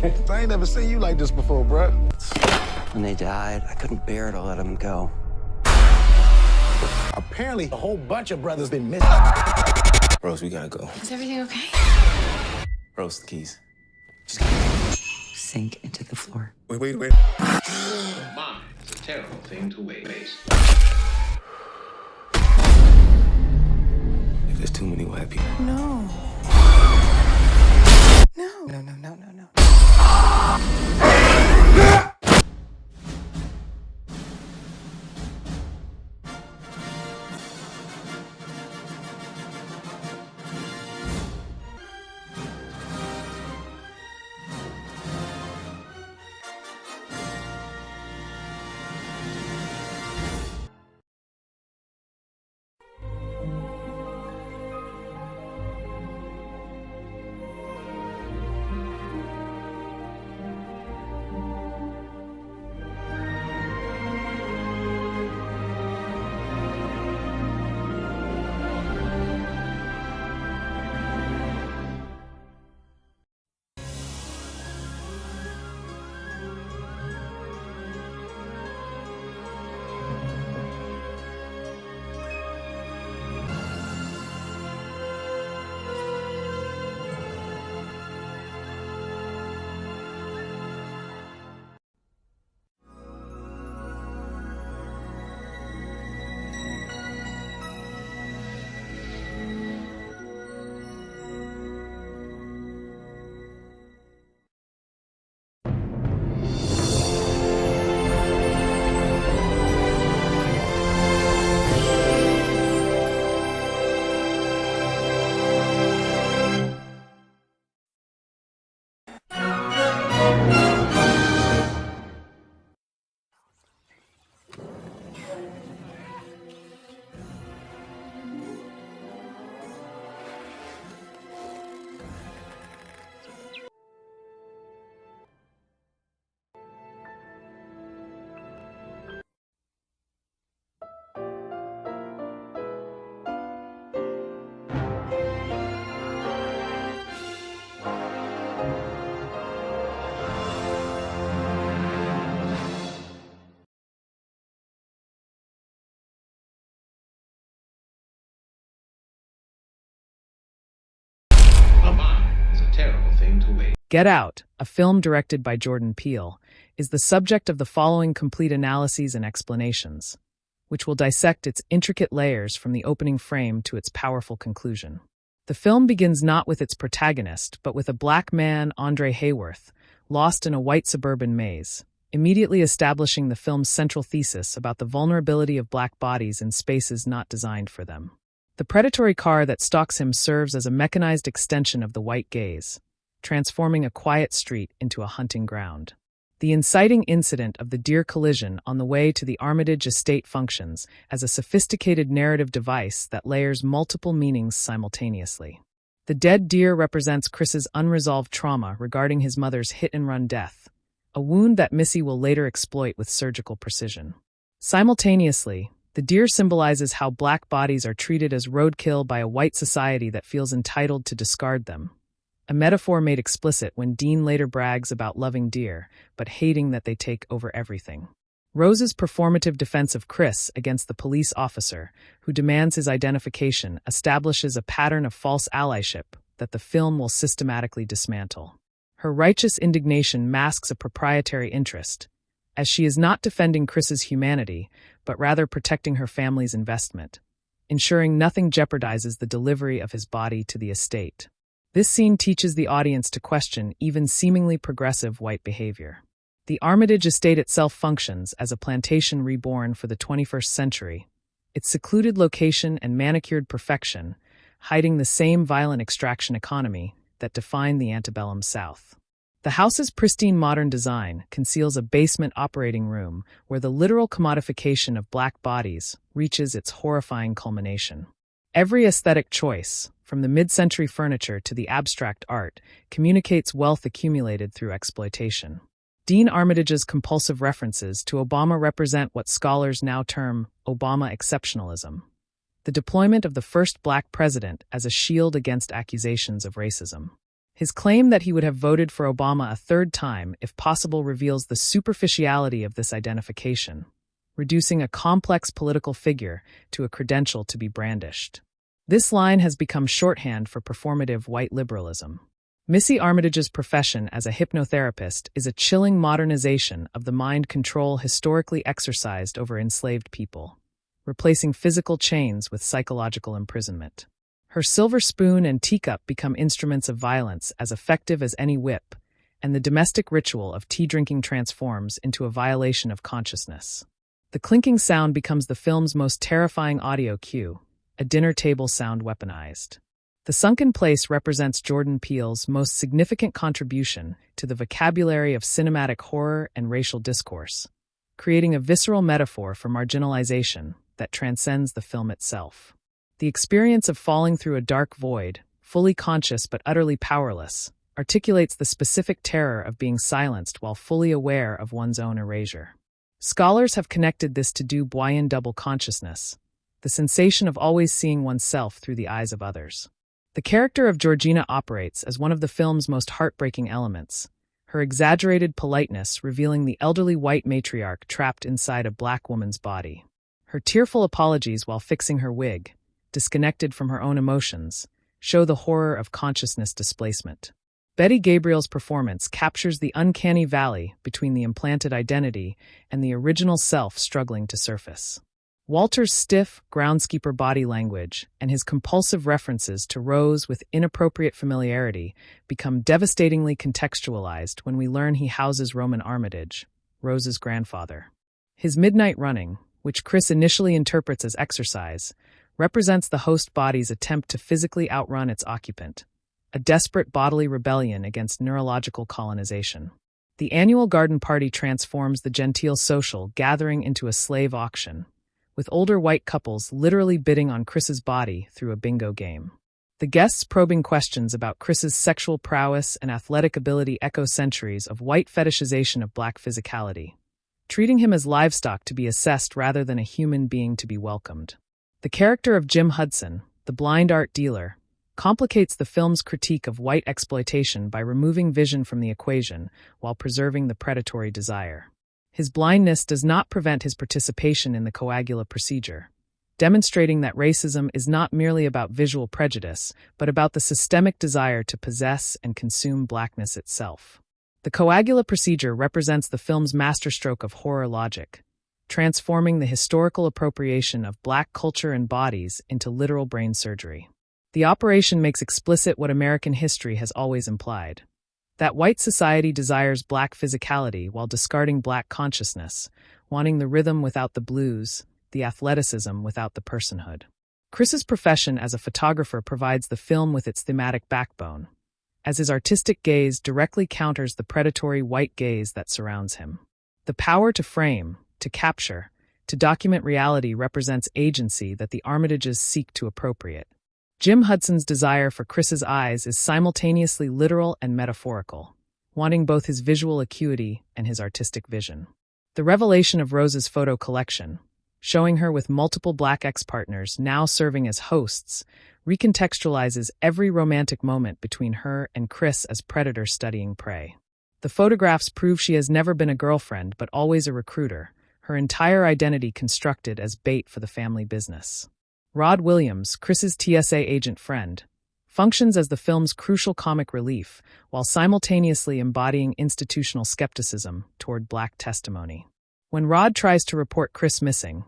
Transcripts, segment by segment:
I ain't never seen you like this before, bruh. When they died, I couldn't bear to let them go. Apparently, a whole bunch of brothers been missing. Rose, we gotta go. Is everything okay? Rose, the keys. Sink into the floor. Wait. Mine is a terrible thing to waste. If there's too many white people. No. No. A mind is a terrible thing to waste. Get Out, a film directed by Jordan Peele, is the subject of the following complete analyses and explanations, which will dissect its intricate layers from the opening frame to its powerful conclusion. The film begins not with its protagonist, but with a black man, Andre Hayworth, lost in a white suburban maze, immediately establishing the film's central thesis about the vulnerability of black bodies in spaces not designed for them. The predatory car that stalks him serves as a mechanized extension of the white gaze, transforming a quiet street into a hunting ground. The inciting incident of the deer collision on the way to the Armitage estate functions as a sophisticated narrative device that layers multiple meanings simultaneously. The dead deer represents Chris's unresolved trauma regarding his mother's hit-and-run death, a wound that Missy will later exploit with surgical precision. Simultaneously, the deer symbolizes how black bodies are treated as roadkill by a white society that feels entitled to discard them, a metaphor made explicit when Dean later brags about loving deer, but hating that they take over everything. Rose's performative defense of Chris against the police officer, who demands his identification, establishes a pattern of false allyship that the film will systematically dismantle. Her righteous indignation masks a proprietary interest, as she is not defending Chris's humanity, but rather protecting her family's investment, ensuring nothing jeopardizes the delivery of his body to the estate. This scene teaches the audience to question even seemingly progressive white behavior. The Armitage estate itself functions as a plantation reborn for the 21st century, its secluded location and manicured perfection hiding the same violent extraction economy that defined the antebellum South. The house's pristine modern design conceals a basement operating room where the literal commodification of black bodies reaches its horrifying culmination. Every aesthetic choice, from the mid-century furniture to the abstract art, communicates wealth accumulated through exploitation. Dean Armitage's compulsive references to Obama represent what scholars now term Obama exceptionalism, the deployment of the first black president as a shield against accusations of racism. His claim that he would have voted for Obama a third time if possible reveals the superficiality of this identification, reducing a complex political figure to a credential to be brandished. This line has become shorthand for performative white liberalism. Missy Armitage's profession as a hypnotherapist is a chilling modernization of the mind control historically exercised over enslaved people, replacing physical chains with psychological imprisonment. Her silver spoon and teacup become instruments of violence as effective as any whip, and the domestic ritual of tea-drinking transforms into a violation of consciousness. The clinking sound becomes the film's most terrifying audio cue, a dinner table sound weaponized. The sunken place represents Jordan Peele's most significant contribution to the vocabulary of cinematic horror and racial discourse, creating a visceral metaphor for marginalization that transcends the film itself. The experience of falling through a dark void, fully conscious but utterly powerless, articulates the specific terror of being silenced while fully aware of one's own erasure. Scholars have connected this to Du Boisian double consciousness, the sensation of always seeing oneself through the eyes of others. The character of Georgina operates as one of the film's most heartbreaking elements, her exaggerated politeness revealing the elderly white matriarch trapped inside a black woman's body. Her tearful apologies while fixing her wig, disconnected from her own emotions, show the horror of consciousness displacement. Betty Gabriel's performance captures the uncanny valley between the implanted identity and the original self struggling to surface. Walter's stiff, groundskeeper body language and his compulsive references to Rose with inappropriate familiarity become devastatingly contextualized when we learn he houses Roman Armitage, Rose's grandfather. His midnight running, which Chris initially interprets as exercise, represents the host body's attempt to physically outrun its occupant, a desperate bodily rebellion against neurological colonization. The annual garden party transforms the genteel social gathering into a slave auction, with older white couples literally bidding on Chris's body through a bingo game. The guests' probing questions about Chris's sexual prowess and athletic ability echo centuries of white fetishization of black physicality, treating him as livestock to be assessed rather than a human being to be welcomed. The character of Jim Hudson, the blind art dealer, complicates the film's critique of white exploitation by removing vision from the equation while preserving the predatory desire. His blindness does not prevent his participation in the coagula procedure, demonstrating that racism is not merely about visual prejudice, but about the systemic desire to possess and consume blackness itself. The coagula procedure represents the film's masterstroke of horror logic, transforming the historical appropriation of black culture and bodies into literal brain surgery. The operation makes explicit what American history has always implied: that white society desires black physicality while discarding black consciousness, wanting the rhythm without the blues, the athleticism without the personhood. Chris's profession as a photographer provides the film with its thematic backbone, as his artistic gaze directly counters the predatory white gaze that surrounds him. The power to frame, to capture, to document reality represents agency that the Armitages seek to appropriate. Jim Hudson's desire for Chris's eyes is simultaneously literal and metaphorical, wanting both his visual acuity and his artistic vision. The revelation of Rose's photo collection, showing her with multiple black ex-partners now serving as hosts, recontextualizes every romantic moment between her and Chris as predators studying prey. The photographs prove she has never been a girlfriend but always a recruiter, her entire identity constructed as bait for the family business. Rod Williams, Chris's TSA agent friend, functions as the film's crucial comic relief while simultaneously embodying institutional skepticism toward black testimony. When Rod tries to report Chris missing,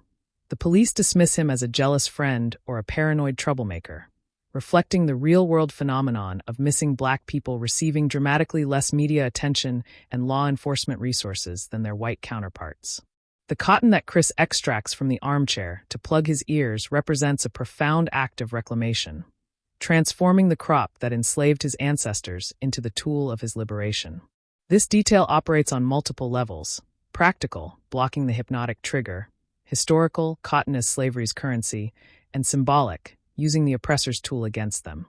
the police dismiss him as a jealous friend or a paranoid troublemaker, reflecting the real-world phenomenon of missing black people receiving dramatically less media attention and law enforcement resources than their white counterparts. The cotton that Chris extracts from the armchair to plug his ears represents a profound act of reclamation, transforming the crop that enslaved his ancestors into the tool of his liberation. This detail operates on multiple levels: practical, blocking the hypnotic trigger; historical, cotton as slavery's currency; and symbolic, using the oppressor's tool against them.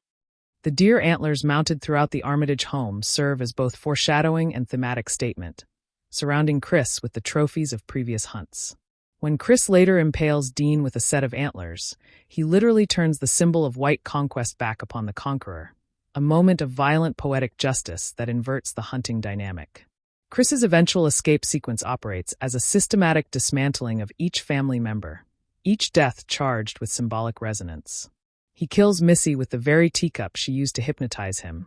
The deer antlers mounted throughout the Armitage home serve as both foreshadowing and thematic statement, surrounding Chris with the trophies of previous hunts. When Chris later impales Dean with a set of antlers, he literally turns the symbol of white conquest back upon the conqueror, a moment of violent poetic justice that inverts the hunting dynamic. Chris's eventual escape sequence operates as a systematic dismantling of each family member, each death charged with symbolic resonance. He kills Missy with the very teacup she used to hypnotize him,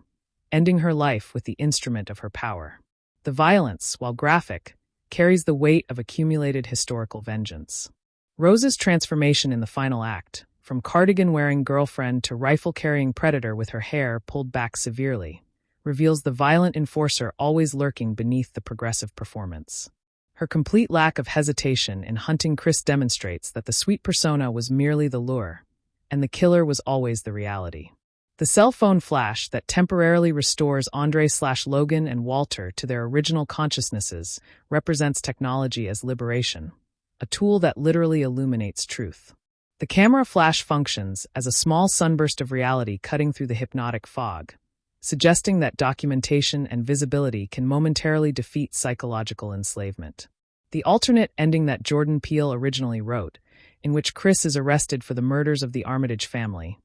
ending her life with the instrument of her power. The violence, while graphic, carries the weight of accumulated historical vengeance. Rose's transformation in the final act, from cardigan-wearing girlfriend to rifle-carrying predator with her hair pulled back severely, reveals the violent enforcer always lurking beneath the progressive performance. Her complete lack of hesitation in hunting Chris demonstrates that the sweet persona was merely the lure, and the killer was always the reality. The cell phone flash that temporarily restores Andre/Logan and Walter to their original consciousnesses represents technology as liberation, a tool that literally illuminates truth. The camera flash functions as a small sunburst of reality cutting through the hypnotic fog, suggesting that documentation and visibility can momentarily defeat psychological enslavement. The alternate ending that Jordan Peele originally wrote, in which Chris is arrested for the murders of the Armitage family,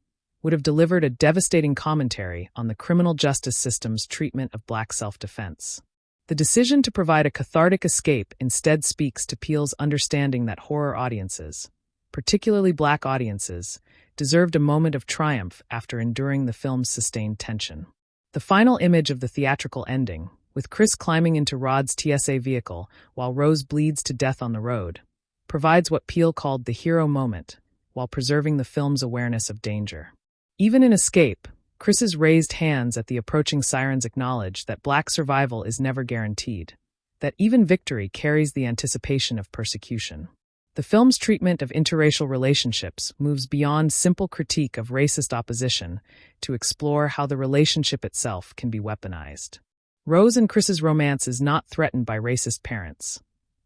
would have delivered a devastating commentary on the criminal justice system's treatment of black self-defense. The decision to provide a cathartic escape instead speaks to Peele's understanding that horror audiences, particularly black audiences, deserved a moment of triumph after enduring the film's sustained tension. The final image of the theatrical ending, with Chris climbing into Rod's TSA vehicle while Rose bleeds to death on the road, provides what Peele called the hero moment, while preserving the film's awareness of danger. Even in Escape, Chris's raised hands at the approaching sirens acknowledge that black survival is never guaranteed, that even victory carries the anticipation of persecution. The film's treatment of interracial relationships moves beyond simple critique of racist opposition to explore how the relationship itself can be weaponized. Rose and Chris's romance is not threatened by racist parents.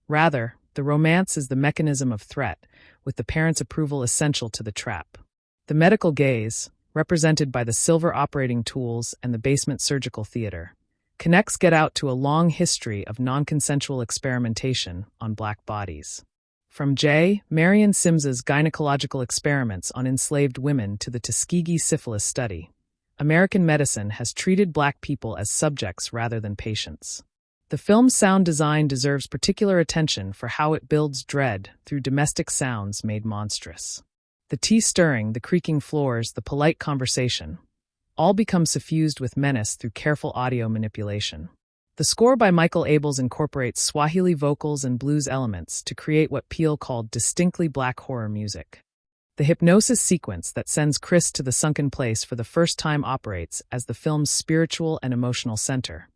Rather, the romance is the mechanism of threat, with the parents' approval essential to the trap. The medical gaze, represented by the silver operating tools and the basement surgical theater, connects Get Out to a long history of non-consensual experimentation on black bodies. From J. Marion Sims's gynecological experiments on enslaved women to the Tuskegee syphilis study, American medicine has treated black people as subjects rather than patients. The film's sound design deserves particular attention for how it builds dread through domestic sounds made monstrous. The tea stirring, the creaking floors, the polite conversation, all become suffused with menace through careful audio manipulation. The score by Michael Abels incorporates Swahili vocals and blues elements to create what Peele called distinctly black horror music. The hypnosis sequence that sends Chris to the sunken place for the first time operates as the film's spiritual and emotional center,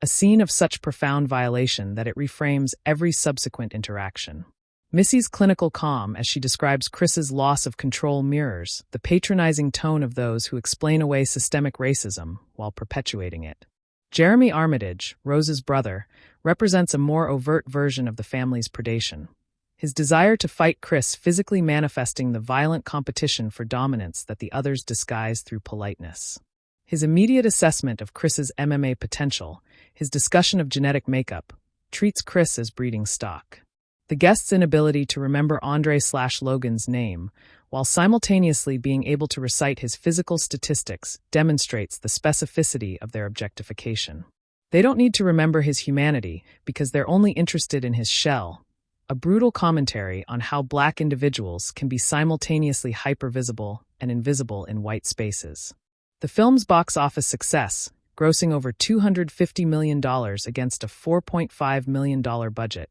a scene of such profound violation that it reframes every subsequent interaction. Missy's clinical calm as she describes Chris's loss of control mirrors the patronizing tone of those who explain away systemic racism while perpetuating it. Jeremy Armitage, Rose's brother, represents a more overt version of the family's predation, his desire to fight Chris physically manifesting the violent competition for dominance that the others disguise through politeness. His immediate assessment of Chris's MMA potential, his discussion of genetic makeup, treats Chris as breeding stock. The guest's inability to remember Andre/Logan's name, while simultaneously being able to recite his physical statistics, demonstrates the specificity of their objectification. They don't need to remember his humanity because they're only interested in his shell, a brutal commentary on how black individuals can be simultaneously hypervisible and invisible in white spaces. The film's box office success, grossing over $250 million against a $4.5 million budget,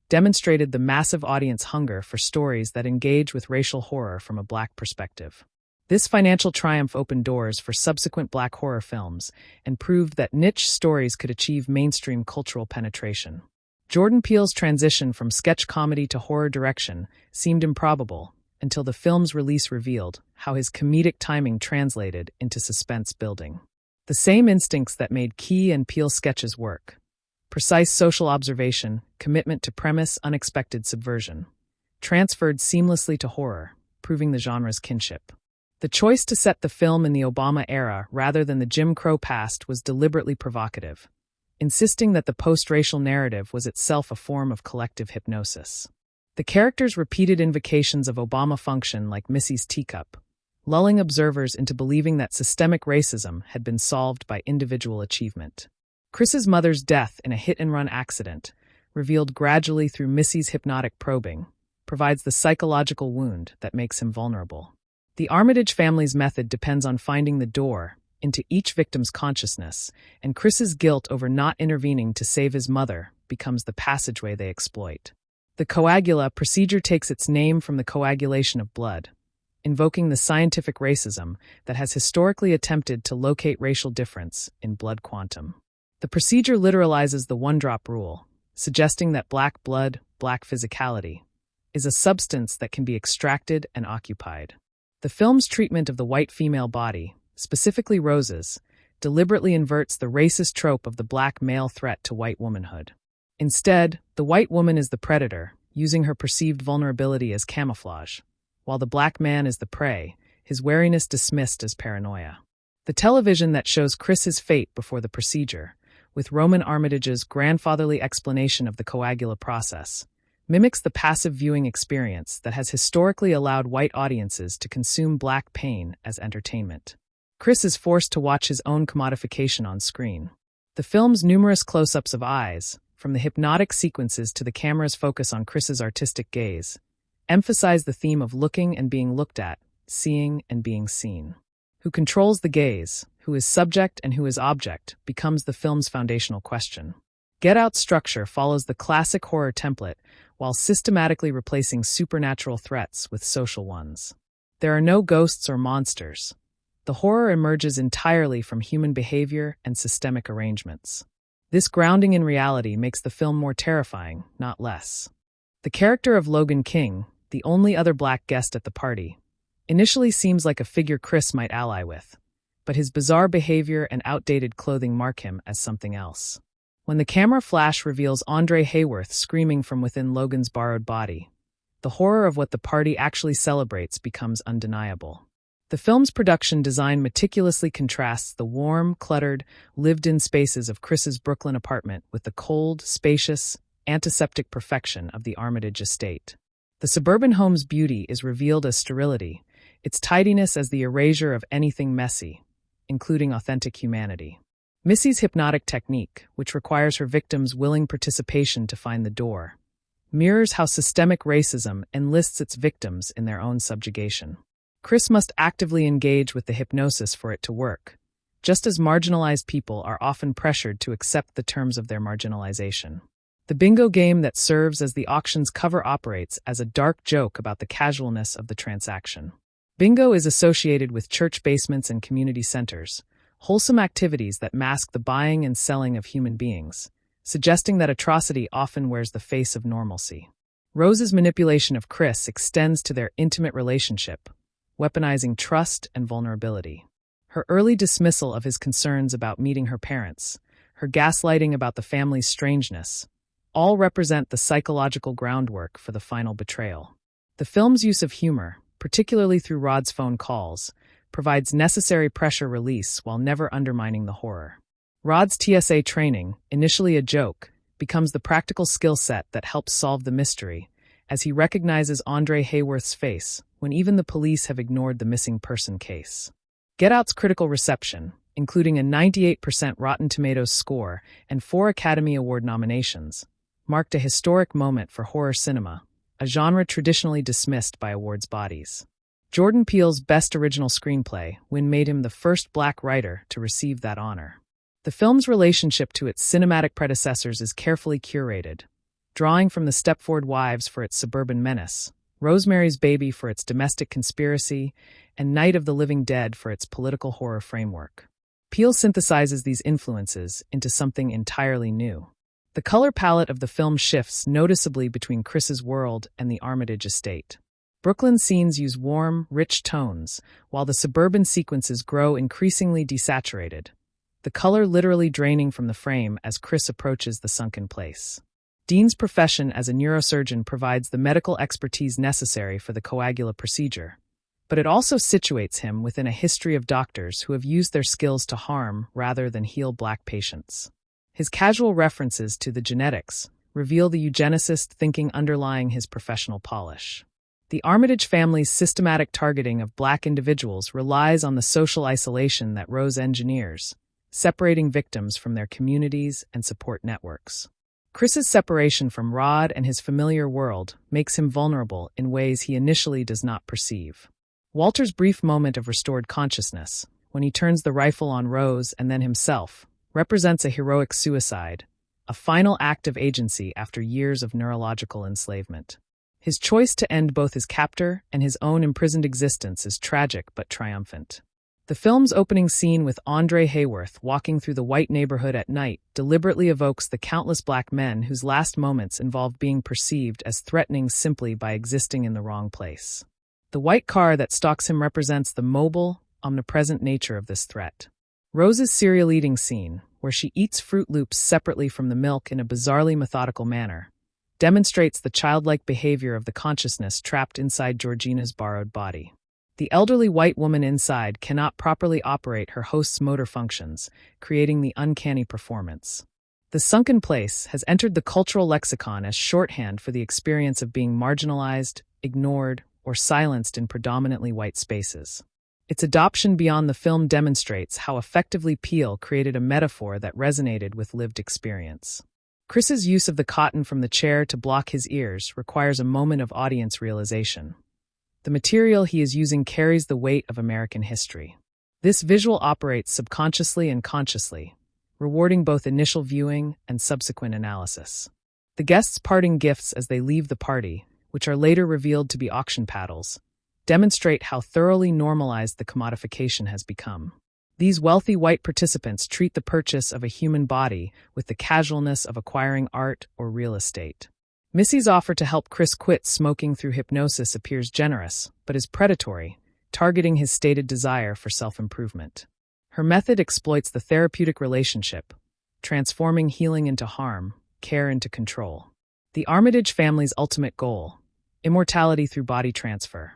demonstrated the massive audience hunger for stories that engage with racial horror from a black perspective. This financial triumph opened doors for subsequent black horror films and proved that niche stories could achieve mainstream cultural penetration. Jordan Peele's transition from sketch comedy to horror direction seemed improbable until the film's release revealed how his comedic timing translated into suspense building. The same instincts that made Key and Peele sketches work, precise social observation, commitment to premise, unexpected subversion, transferred seamlessly to horror, proving the genre's kinship. The choice to set the film in the Obama era rather than the Jim Crow past was deliberately provocative, insisting that the post-racial narrative was itself a form of collective hypnosis. The characters' repeated invocations of Obama function like Missy's teacup, lulling observers into believing that systemic racism had been solved by individual achievement. Chris's mother's death in a hit-and-run accident, revealed gradually through Missy's hypnotic probing, provides the psychological wound that makes him vulnerable. The Armitage family's method depends on finding the door into each victim's consciousness, and Chris's guilt over not intervening to save his mother becomes the passageway they exploit. The coagula procedure takes its name from the coagulation of blood, invoking the scientific racism that has historically attempted to locate racial difference in blood quantum. The procedure literalizes the one-drop rule, suggesting that black blood, black physicality, is a substance that can be extracted and occupied. The film's treatment of the white female body, specifically Rose's, deliberately inverts the racist trope of the black male threat to white womanhood. Instead, the white woman is the predator, using her perceived vulnerability as camouflage, while the black man is the prey, his wariness dismissed as paranoia. The television that shows Chris's fate before the procedure, with Roman Armitage's grandfatherly explanation of the coagula process, mimics the passive viewing experience that has historically allowed white audiences to consume black pain as entertainment. Chris is forced to watch his own commodification on screen. The film's numerous close-ups of eyes, from the hypnotic sequences to the camera's focus on Chris's artistic gaze, emphasize the theme of looking and being looked at, seeing and being seen. Who controls the gaze, who is subject and who is object, becomes the film's foundational question. Get Out's structure follows the classic horror template while systematically replacing supernatural threats with social ones. There are no ghosts or monsters. The horror emerges entirely from human behavior and systemic arrangements. This grounding in reality makes the film more terrifying, not less. The character of Logan King, the only other black guest at the party, initially seems like a figure Chris might ally with, but his bizarre behavior and outdated clothing mark him as something else. When the camera flash reveals Andre Hayworth screaming from within Logan's borrowed body, the horror of what the party actually celebrates becomes undeniable. The film's production design meticulously contrasts the warm, cluttered, lived-in spaces of Chris's Brooklyn apartment with the cold, spacious, antiseptic perfection of the Armitage estate. The suburban home's beauty is revealed as sterility, its tidiness as the erasure of anything messy, including authentic humanity. Missy's hypnotic technique, which requires her victims' willing participation to find the door, mirrors how systemic racism enlists its victims in their own subjugation. Chris must actively engage with the hypnosis for it to work, just as marginalized people are often pressured to accept the terms of their marginalization. The bingo game that serves as the auction's cover operates as a dark joke about the casualness of the transaction. Bingo is associated with church basements and community centers, wholesome activities that mask the buying and selling of human beings, suggesting that atrocity often wears the face of normalcy. Rose's manipulation of Chris extends to their intimate relationship, weaponizing trust and vulnerability. Her early dismissal of his concerns about meeting her parents, her gaslighting about the family's strangeness, all represent the psychological groundwork for the final betrayal. The film's use of humor, particularly through Rod's phone calls, provides necessary pressure release while never undermining the horror. Rod's TSA training, initially a joke, becomes the practical skill set that helps solve the mystery, as he recognizes Andre Hayworth's face when even the police have ignored the missing person case. Get Out's critical reception, including a 98% Rotten Tomatoes score and 4 Academy Award nominations, marked a historic moment for horror cinema, a genre traditionally dismissed by awards bodies. Jordan Peele's Best Original Screenplay win made him the first black writer to receive that honor. The film's relationship to its cinematic predecessors is carefully curated, drawing from The Stepford Wives for its suburban menace, Rosemary's Baby for its domestic conspiracy, and Night of the Living Dead for its political horror framework. Peele synthesizes these influences into something entirely new. The color palette of the film shifts noticeably between Chris's world and the Armitage estate. Brooklyn scenes use warm, rich tones, while the suburban sequences grow increasingly desaturated, the color literally draining from the frame as Chris approaches the sunken place. Dean's profession as a neurosurgeon provides the medical expertise necessary for the coagula procedure, but it also situates him within a history of doctors who have used their skills to harm rather than heal black patients. His casual references to the genetics reveal the eugenicist thinking underlying his professional polish. The Armitage family's systematic targeting of Black individuals relies on the social isolation that Rose engineers, separating victims from their communities and support networks. Chris's separation from Rod and his familiar world makes him vulnerable in ways he initially does not perceive. Walter's brief moment of restored consciousness, when he turns the rifle on Rose and then himself, represents a heroic suicide, a final act of agency after years of neurological enslavement. His choice to end both his captor and his own imprisoned existence is tragic but triumphant. The film's opening scene with Andre Hayworth walking through the white neighborhood at night deliberately evokes the countless Black men whose last moments involve being perceived as threatening simply by existing in the wrong place. The white car that stalks him represents the mobile, omnipresent nature of this threat. Rose's cereal eating scene, where she eats Fruit Loops separately from the milk in a bizarrely methodical manner, demonstrates the childlike behavior of the consciousness trapped inside Georgina's borrowed body. The elderly white woman inside cannot properly operate her host's motor functions, creating the uncanny performance. The sunken place has entered the cultural lexicon as shorthand for the experience of being marginalized, ignored, or silenced in predominantly white spaces. Its adoption beyond the film demonstrates how effectively Peele created a metaphor that resonated with lived experience. Chris's use of the cotton from the chair to block his ears requires a moment of audience realization. The material he is using carries the weight of American history. This visual operates subconsciously and consciously, rewarding both initial viewing and subsequent analysis. The guests' parting gifts as they leave the party, which are later revealed to be auction paddles, demonstrate how thoroughly normalized the commodification has become. These wealthy white participants treat the purchase of a human body with the casualness of acquiring art or real estate. Missy's offer to help Chris quit smoking through hypnosis appears generous, but is predatory, targeting his stated desire for self-improvement. Her method exploits the therapeutic relationship, transforming healing into harm, care into control. The Armitage family's ultimate goal, immortality through body transfer,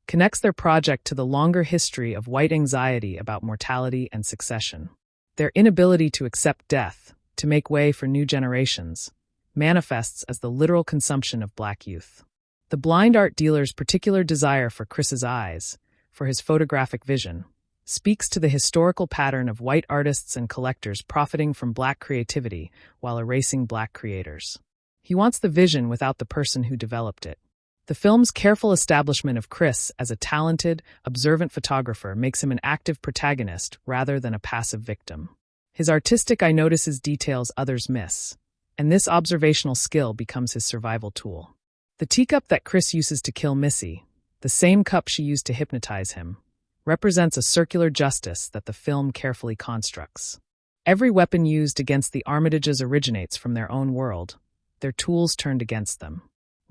connects their project to the longer history of white anxiety about mortality and succession. Their inability to accept death, to make way for new generations, manifests as the literal consumption of Black youth. The blind art dealer's particular desire for Chris's eyes, for his photographic vision, speaks to the historical pattern of white artists and collectors profiting from Black creativity while erasing Black creators. He wants the vision without the person who developed it. The film's careful establishment of Chris as a talented, observant photographer makes him an active protagonist rather than a passive victim. His artistic eye notices details others miss, and this observational skill becomes his survival tool. The teacup that Chris uses to kill Missy, the same cup she used to hypnotize him, represents a circular justice that the film carefully constructs. Every weapon used against the Armitages originates from their own world, their tools turned against them.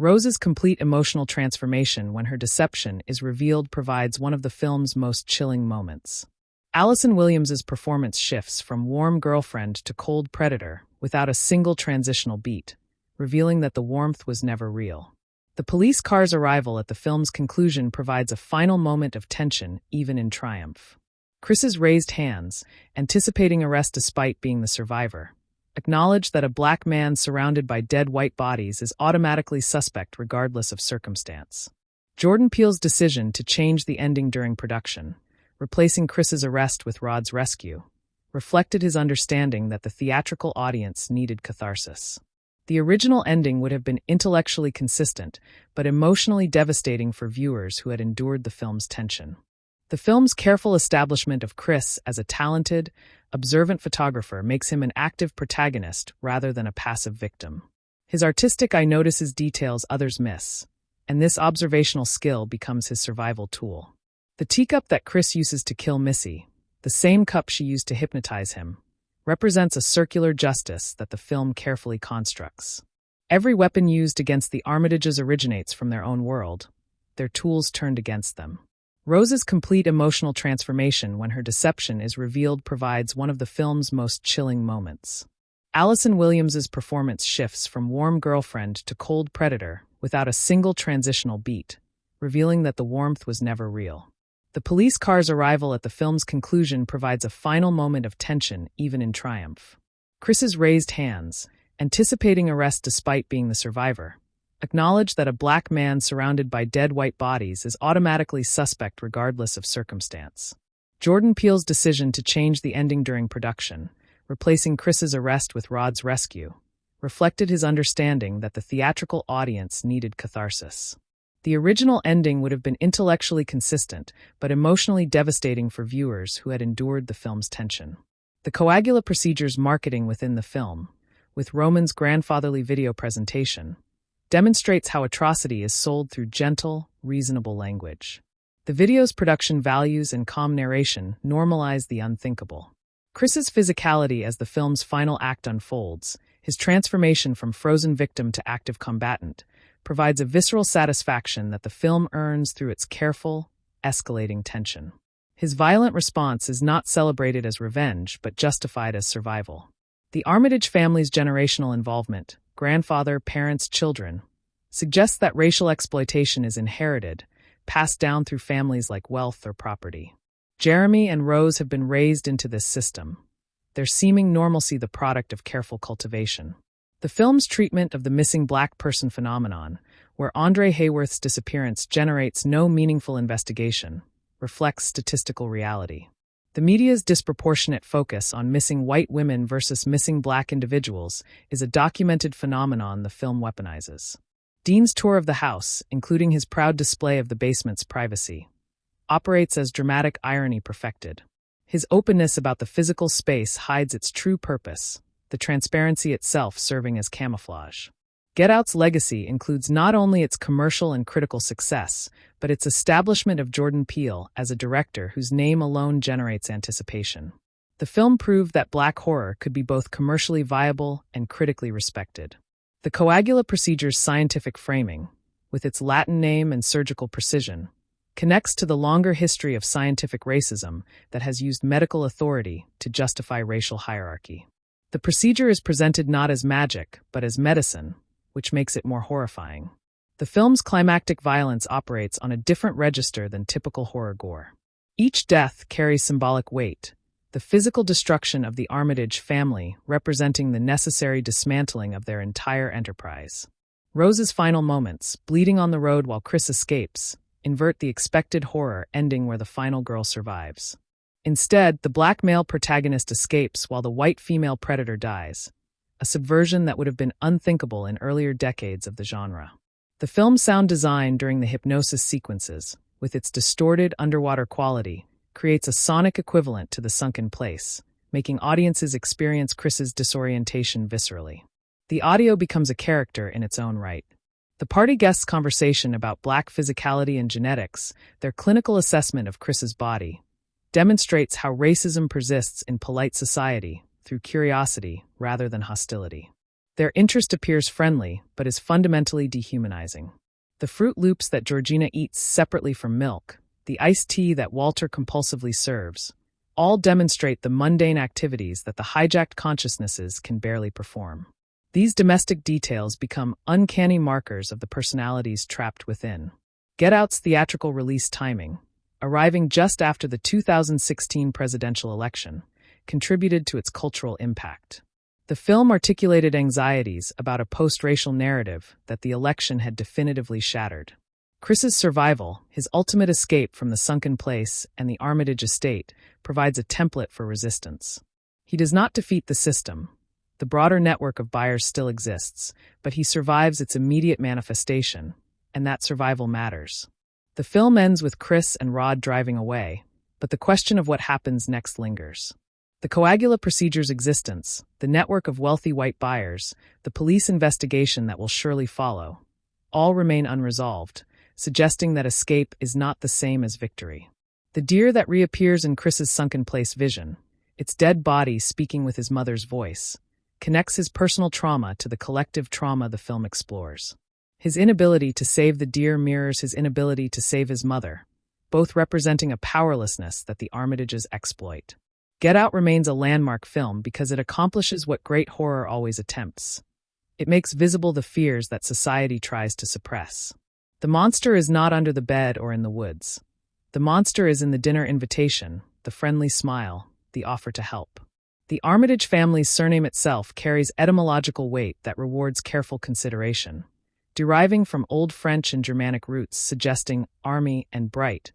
Rose's complete emotional transformation when her deception is revealed provides one of the film's most chilling moments. Allison Williams's performance shifts from warm girlfriend to cold predator without a single transitional beat, revealing that the warmth was never real. The police car's arrival at the film's conclusion provides a final moment of tension, even in triumph. Chris's raised hands, anticipating arrest despite being the survivor, acknowledge that a Black man surrounded by dead white bodies is automatically suspect regardless of circumstance. Jordan Peele's decision to change the ending during production, replacing Chris's arrest with Rod's rescue, reflected his understanding that the theatrical audience needed catharsis. The original ending would have been intellectually consistent, but emotionally devastating for viewers who had endured the film's tension. The film's careful establishment of Chris as a talented, observant photographer makes him an active protagonist rather than a passive victim. His artistic eye notices details others miss, and this observational skill becomes his survival tool. The teacup that Chris uses to kill Missy, the same cup she used to hypnotize him, represents a circular justice that the film carefully constructs. Every weapon used against the Armitages originates from their own world, their tools turned against them. Rose's complete emotional transformation when her deception is revealed provides one of the film's most chilling moments. Allison Williams's performance shifts from warm girlfriend to cold predator without a single transitional beat, revealing that the warmth was never real. The police car's arrival at the film's conclusion provides a final moment of tension, even in triumph. Chris's raised hands, anticipating arrest despite being the survivor, Acknowledge that a black man surrounded by dead white bodies is automatically suspect regardless of circumstance. Jordan Peele's decision to change the ending during production, replacing Chris's arrest with Rod's rescue, reflected his understanding that the theatrical audience needed catharsis. The original ending would have been intellectually consistent, but emotionally devastating for viewers who had endured the film's tension. The coagula procedure's marketing within the film, with Roman's grandfatherly video presentation, demonstrates how atrocity is sold through gentle, reasonable language. The video's production values and calm narration normalize the unthinkable. Chris's physicality as the film's final act unfolds, his transformation from frozen victim to active combatant, provides a visceral satisfaction that the film earns through its careful, escalating tension. His violent response is not celebrated as revenge, but justified as survival. The Armitage family's generational involvement, grandfather, parents, children, suggests that racial exploitation is inherited, passed down through families like wealth or property. Jeremy and Rose have been raised into this system, their seeming normalcy the product of careful cultivation. The film's treatment of the missing black person phenomenon, where Andre Hayworth's disappearance generates no meaningful investigation, reflects statistical reality. The media's disproportionate focus on missing white women versus missing black individuals is a documented phenomenon the film weaponizes. Dean's tour of the house, including his proud display of the basement's privacy, operates as dramatic irony perfected. His openness about the physical space hides its true purpose, the transparency itself serving as camouflage. Get Out's legacy includes not only its commercial and critical success, but its establishment of Jordan Peele as a director whose name alone generates anticipation. The film proved that black horror could be both commercially viable and critically respected. The coagula procedure's scientific framing, with its Latin name and surgical precision, connects to the longer history of scientific racism that has used medical authority to justify racial hierarchy. The procedure is presented not as magic, but as medicine, which makes it more horrifying. The film's climactic violence operates on a different register than typical horror gore. Each death carries symbolic weight, the physical destruction of the Armitage family representing the necessary dismantling of their entire enterprise. Rose's final moments, bleeding on the road while Chris escapes, invert the expected horror ending where the final girl survives. Instead, the black male protagonist escapes while the white female predator dies, a subversion that would have been unthinkable in earlier decades of the genre. The film's sound design during the hypnosis sequences, with its distorted underwater quality, creates a sonic equivalent to the sunken place, making audiences experience Chris's disorientation viscerally. The audio becomes a character in its own right. The party guests' conversation about black physicality and genetics, their clinical assessment of Chris's body, demonstrates how racism persists in polite society through curiosity rather than hostility. Their interest appears friendly, but is fundamentally dehumanizing. The Fruit Loops that Georgina eats separately from milk, the iced tea that Walter compulsively serves, all demonstrate the mundane activities that the hijacked consciousnesses can barely perform. These domestic details become uncanny markers of the personalities trapped within. Get Out's theatrical release timing, arriving just after the 2016 presidential election, contributed to its cultural impact. The film articulated anxieties about a post-racial narrative that the election had definitively shattered. Chris's survival, his ultimate escape from the sunken place and the Armitage estate, provides a template for resistance. He does not defeat the system. The broader network of buyers still exists, but he survives its immediate manifestation, and that survival matters. The film ends with Chris and Rod driving away, but the question of what happens next lingers. The coagula procedure's existence, the network of wealthy white buyers, the police investigation that will surely follow, all remain unresolved, suggesting that escape is not the same as victory. The deer that reappears in Chris's sunken place vision, its dead body speaking with his mother's voice, connects his personal trauma to the collective trauma the film explores. His inability to save the deer mirrors his inability to save his mother, both representing a powerlessness that the Armitages exploit. Get Out remains a landmark film because it accomplishes what great horror always attempts. It makes visible the fears that society tries to suppress. The monster is not under the bed or in the woods. The monster is in the dinner invitation, the friendly smile, the offer to help. The Armitage family's surname itself carries etymological weight that rewards careful consideration. deriving from Old French and Germanic roots suggesting army and bright,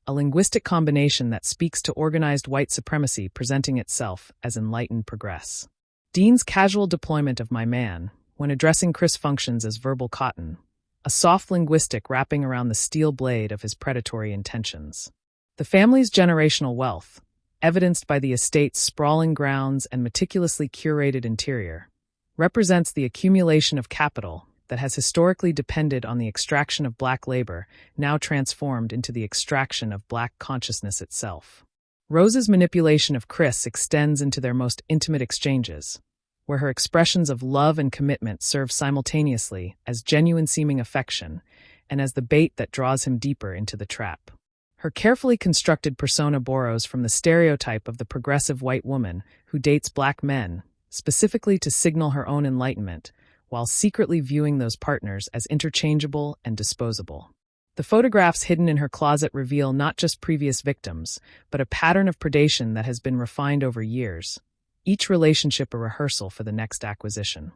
a linguistic combination that speaks to organized white supremacy presenting itself as enlightened progress. Dean's casual deployment of "my man" when addressing Chris functions as verbal cotton, a soft linguistic wrapping around the steel blade of his predatory intentions. The family's generational wealth, evidenced by the estate's sprawling grounds and meticulously curated interior, represents the accumulation of capital that has historically depended on the extraction of black labor, now transformed into the extraction of black consciousness itself. Rose's manipulation of Chris extends into their most intimate exchanges, where her expressions of love and commitment serve simultaneously as genuine-seeming affection and as the bait that draws him deeper into the trap. Her carefully constructed persona borrows from the stereotype of the progressive white woman who dates black men, specifically to signal her own enlightenment, while secretly viewing those partners as interchangeable and disposable. The photographs hidden in her closet reveal not just previous victims, but a pattern of predation that has been refined over years, each relationship a rehearsal for the next acquisition.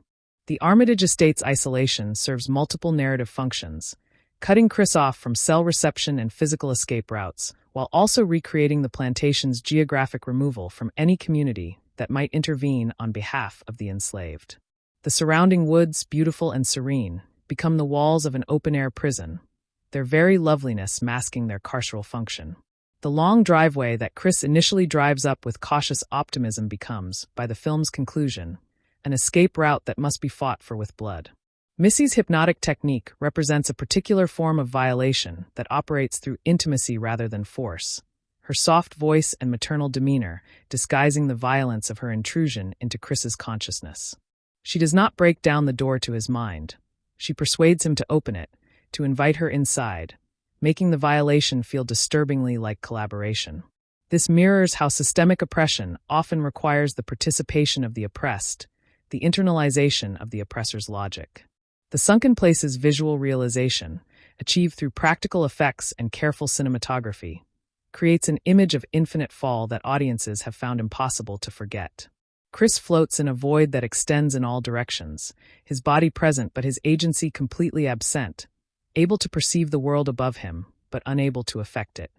The Armitage estate's isolation serves multiple narrative functions, cutting Chris off from cell reception and physical escape routes, while also recreating the plantation's geographic removal from any community that might intervene on behalf of the enslaved. The surrounding woods, beautiful and serene, become the walls of an open-air prison, their very loveliness masking their carceral function. The long driveway that Chris initially drives up with cautious optimism becomes, by the film's conclusion, an escape route that must be fought for with blood. Missy's hypnotic technique represents a particular form of violation that operates through intimacy rather than force, her soft voice and maternal demeanor disguising the violence of her intrusion into Chris's consciousness. She does not break down the door to his mind. She persuades him to open it, to invite her inside, making the violation feel disturbingly like collaboration. This mirrors how systemic oppression often requires the participation of the oppressed, the internalization of the oppressor's logic. The Sunken Place's visual realization, achieved through practical effects and careful cinematography, creates an image of infinite fall that audiences have found impossible to forget. Chris floats in a void that extends in all directions, his body present but his agency completely absent, able to perceive the world above him, but unable to affect it.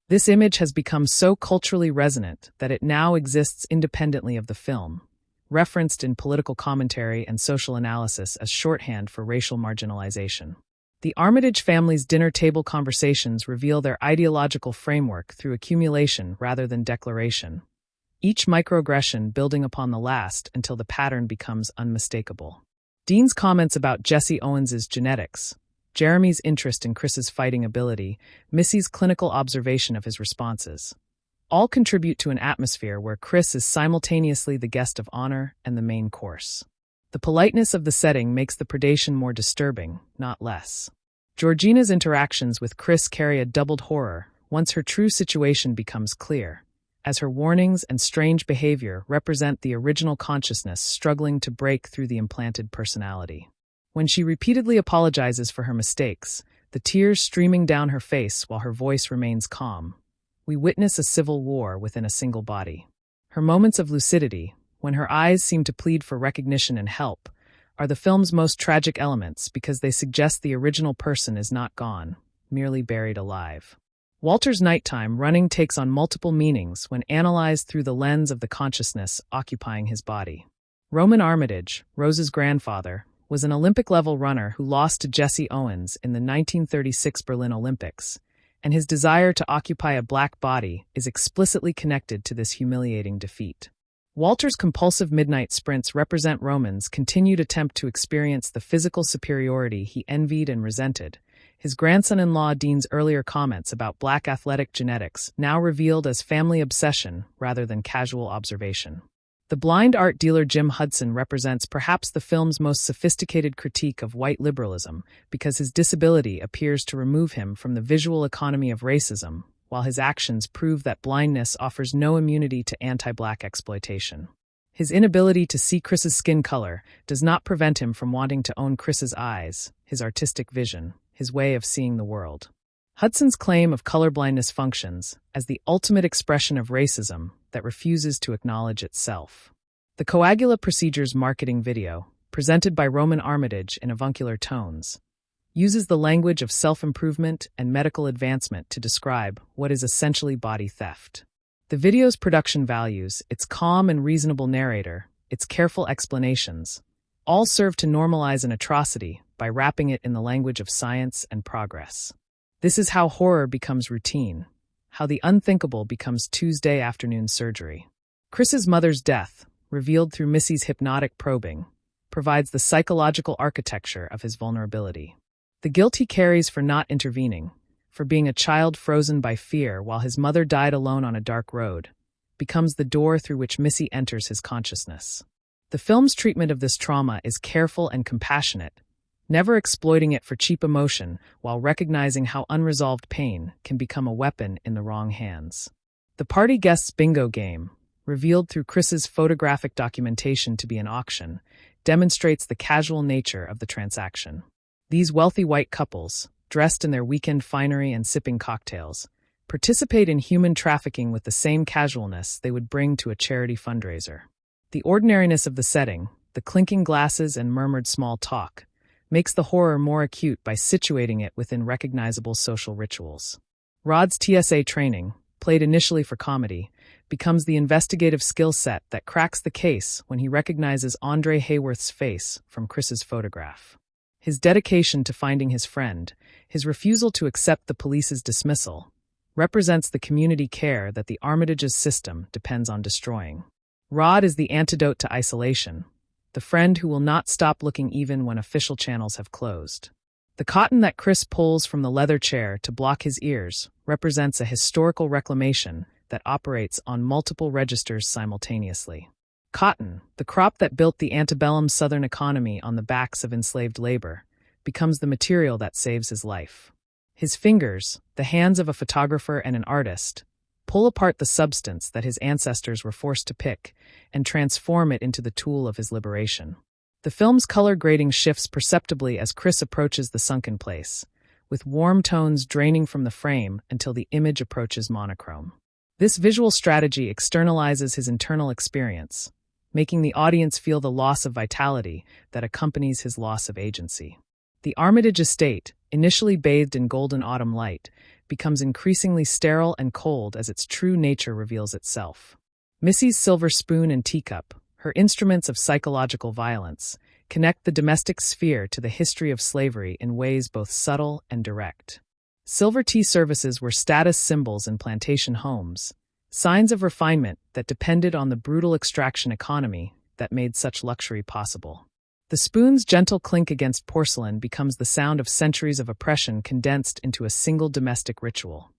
This image has become so culturally resonant that it now exists independently of the film, referenced in political commentary and social analysis as shorthand for racial marginalization. The Armitage family's dinner table conversations reveal their ideological framework through accumulation rather than declaration, each microaggression building upon the last until the pattern becomes unmistakable. Dean's comments about Jesse Owens's genetics, Jeremy's interest in Chris's fighting ability, Missy's clinical observation of his responses, all contribute to an atmosphere where Chris is simultaneously the guest of honor and the main course. The politeness of the setting makes the predation more disturbing, not less. Georgina's interactions with Chris carry a doubled horror once her true situation becomes clear, as her warnings and strange behavior represent the original consciousness struggling to break through the implanted personality. When she repeatedly apologizes for her mistakes, the tears streaming down her face while her voice remains calm, we witness a civil war within a single body. Her moments of lucidity, when her eyes seem to plead for recognition and help, are the film's most tragic elements because they suggest the original person is not gone, merely buried alive. Walter's nighttime running takes on multiple meanings when analyzed through the lens of the consciousness occupying his body. Roman Armitage, Rose's grandfather, was an Olympic-level runner who lost to Jesse Owens in the 1936 Berlin Olympics, and his desire to occupy a black body is explicitly connected to this humiliating defeat. Walter's compulsive midnight sprints represent Roman's continued attempt to experience the physical superiority he envied and resented. His grandson-in-law Dean's earlier comments about black athletic genetics now revealed as family obsession rather than casual observation. The blind art dealer Jim Hudson represents perhaps the film's most sophisticated critique of white liberalism because his disability appears to remove him from the visual economy of racism, while his actions prove that blindness offers no immunity to anti-black exploitation. His inability to see Chris's skin color does not prevent him from wanting to own Chris's eyes, his artistic vision, his way of seeing the world. Hudson's claim of colorblindness functions as the ultimate expression of racism that refuses to acknowledge itself. The Coagula Procedures marketing video, presented by Roman Armitage in avuncular tones, uses the language of self-improvement and medical advancement to describe what is essentially body theft. The video's production values, its calm and reasonable narrator, its careful explanations, all serve to normalize an atrocity by wrapping it in the language of science and progress. This is how horror becomes routine, how the unthinkable becomes Tuesday afternoon surgery. Chris's mother's death, revealed through Missy's hypnotic probing, provides the psychological architecture of his vulnerability. The guilt he carries for not intervening, for being a child frozen by fear while his mother died alone on a dark road, becomes the door through which Missy enters his consciousness. The film's treatment of this trauma is careful and compassionate, never exploiting it for cheap emotion while recognizing how unresolved pain can become a weapon in the wrong hands. The party guests' bingo game, revealed through Chris's photographic documentation to be an auction, demonstrates the casual nature of the transaction. These wealthy white couples, dressed in their weekend finery and sipping cocktails, participate in human trafficking with the same casualness they would bring to a charity fundraiser. The ordinariness of the setting, the clinking glasses and murmured small talk, makes the horror more acute by situating it within recognizable social rituals. Rod's TSA training, played initially for comedy, becomes the investigative skill set that cracks the case when he recognizes Andre Hayworth's face from Chris's photograph. His dedication to finding his friend, his refusal to accept the police's dismissal, represents the community care that the Armitage's system depends on destroying. Rod is the antidote to isolation, the friend who will not stop looking even when official channels have closed. The cotton that Chris pulls from the leather chair to block his ears represents a historical reclamation that operates on multiple registers simultaneously. Cotton, the crop that built the antebellum Southern economy on the backs of enslaved labor, becomes the material that saves his life. His fingers, the hands of a photographer and an artist, pull apart the substance that his ancestors were forced to pick and transform it into the tool of his liberation. The film's color grading shifts perceptibly as Chris approaches the sunken place, with warm tones draining from the frame until the image approaches monochrome. This visual strategy externalizes his internal experience, making the audience feel the loss of vitality that accompanies his loss of agency. The Armitage estate, initially bathed in golden autumn light, becomes increasingly sterile and cold as its true nature reveals itself. Missy's silver spoon and teacup, her instruments of psychological violence, connect the domestic sphere to the history of slavery in ways both subtle and direct. Silver tea services were status symbols in plantation homes, signs of refinement that depended on the brutal extraction economy that made such luxury possible. The spoon's gentle clink against porcelain becomes the sound of centuries of oppression condensed into a single domestic ritual.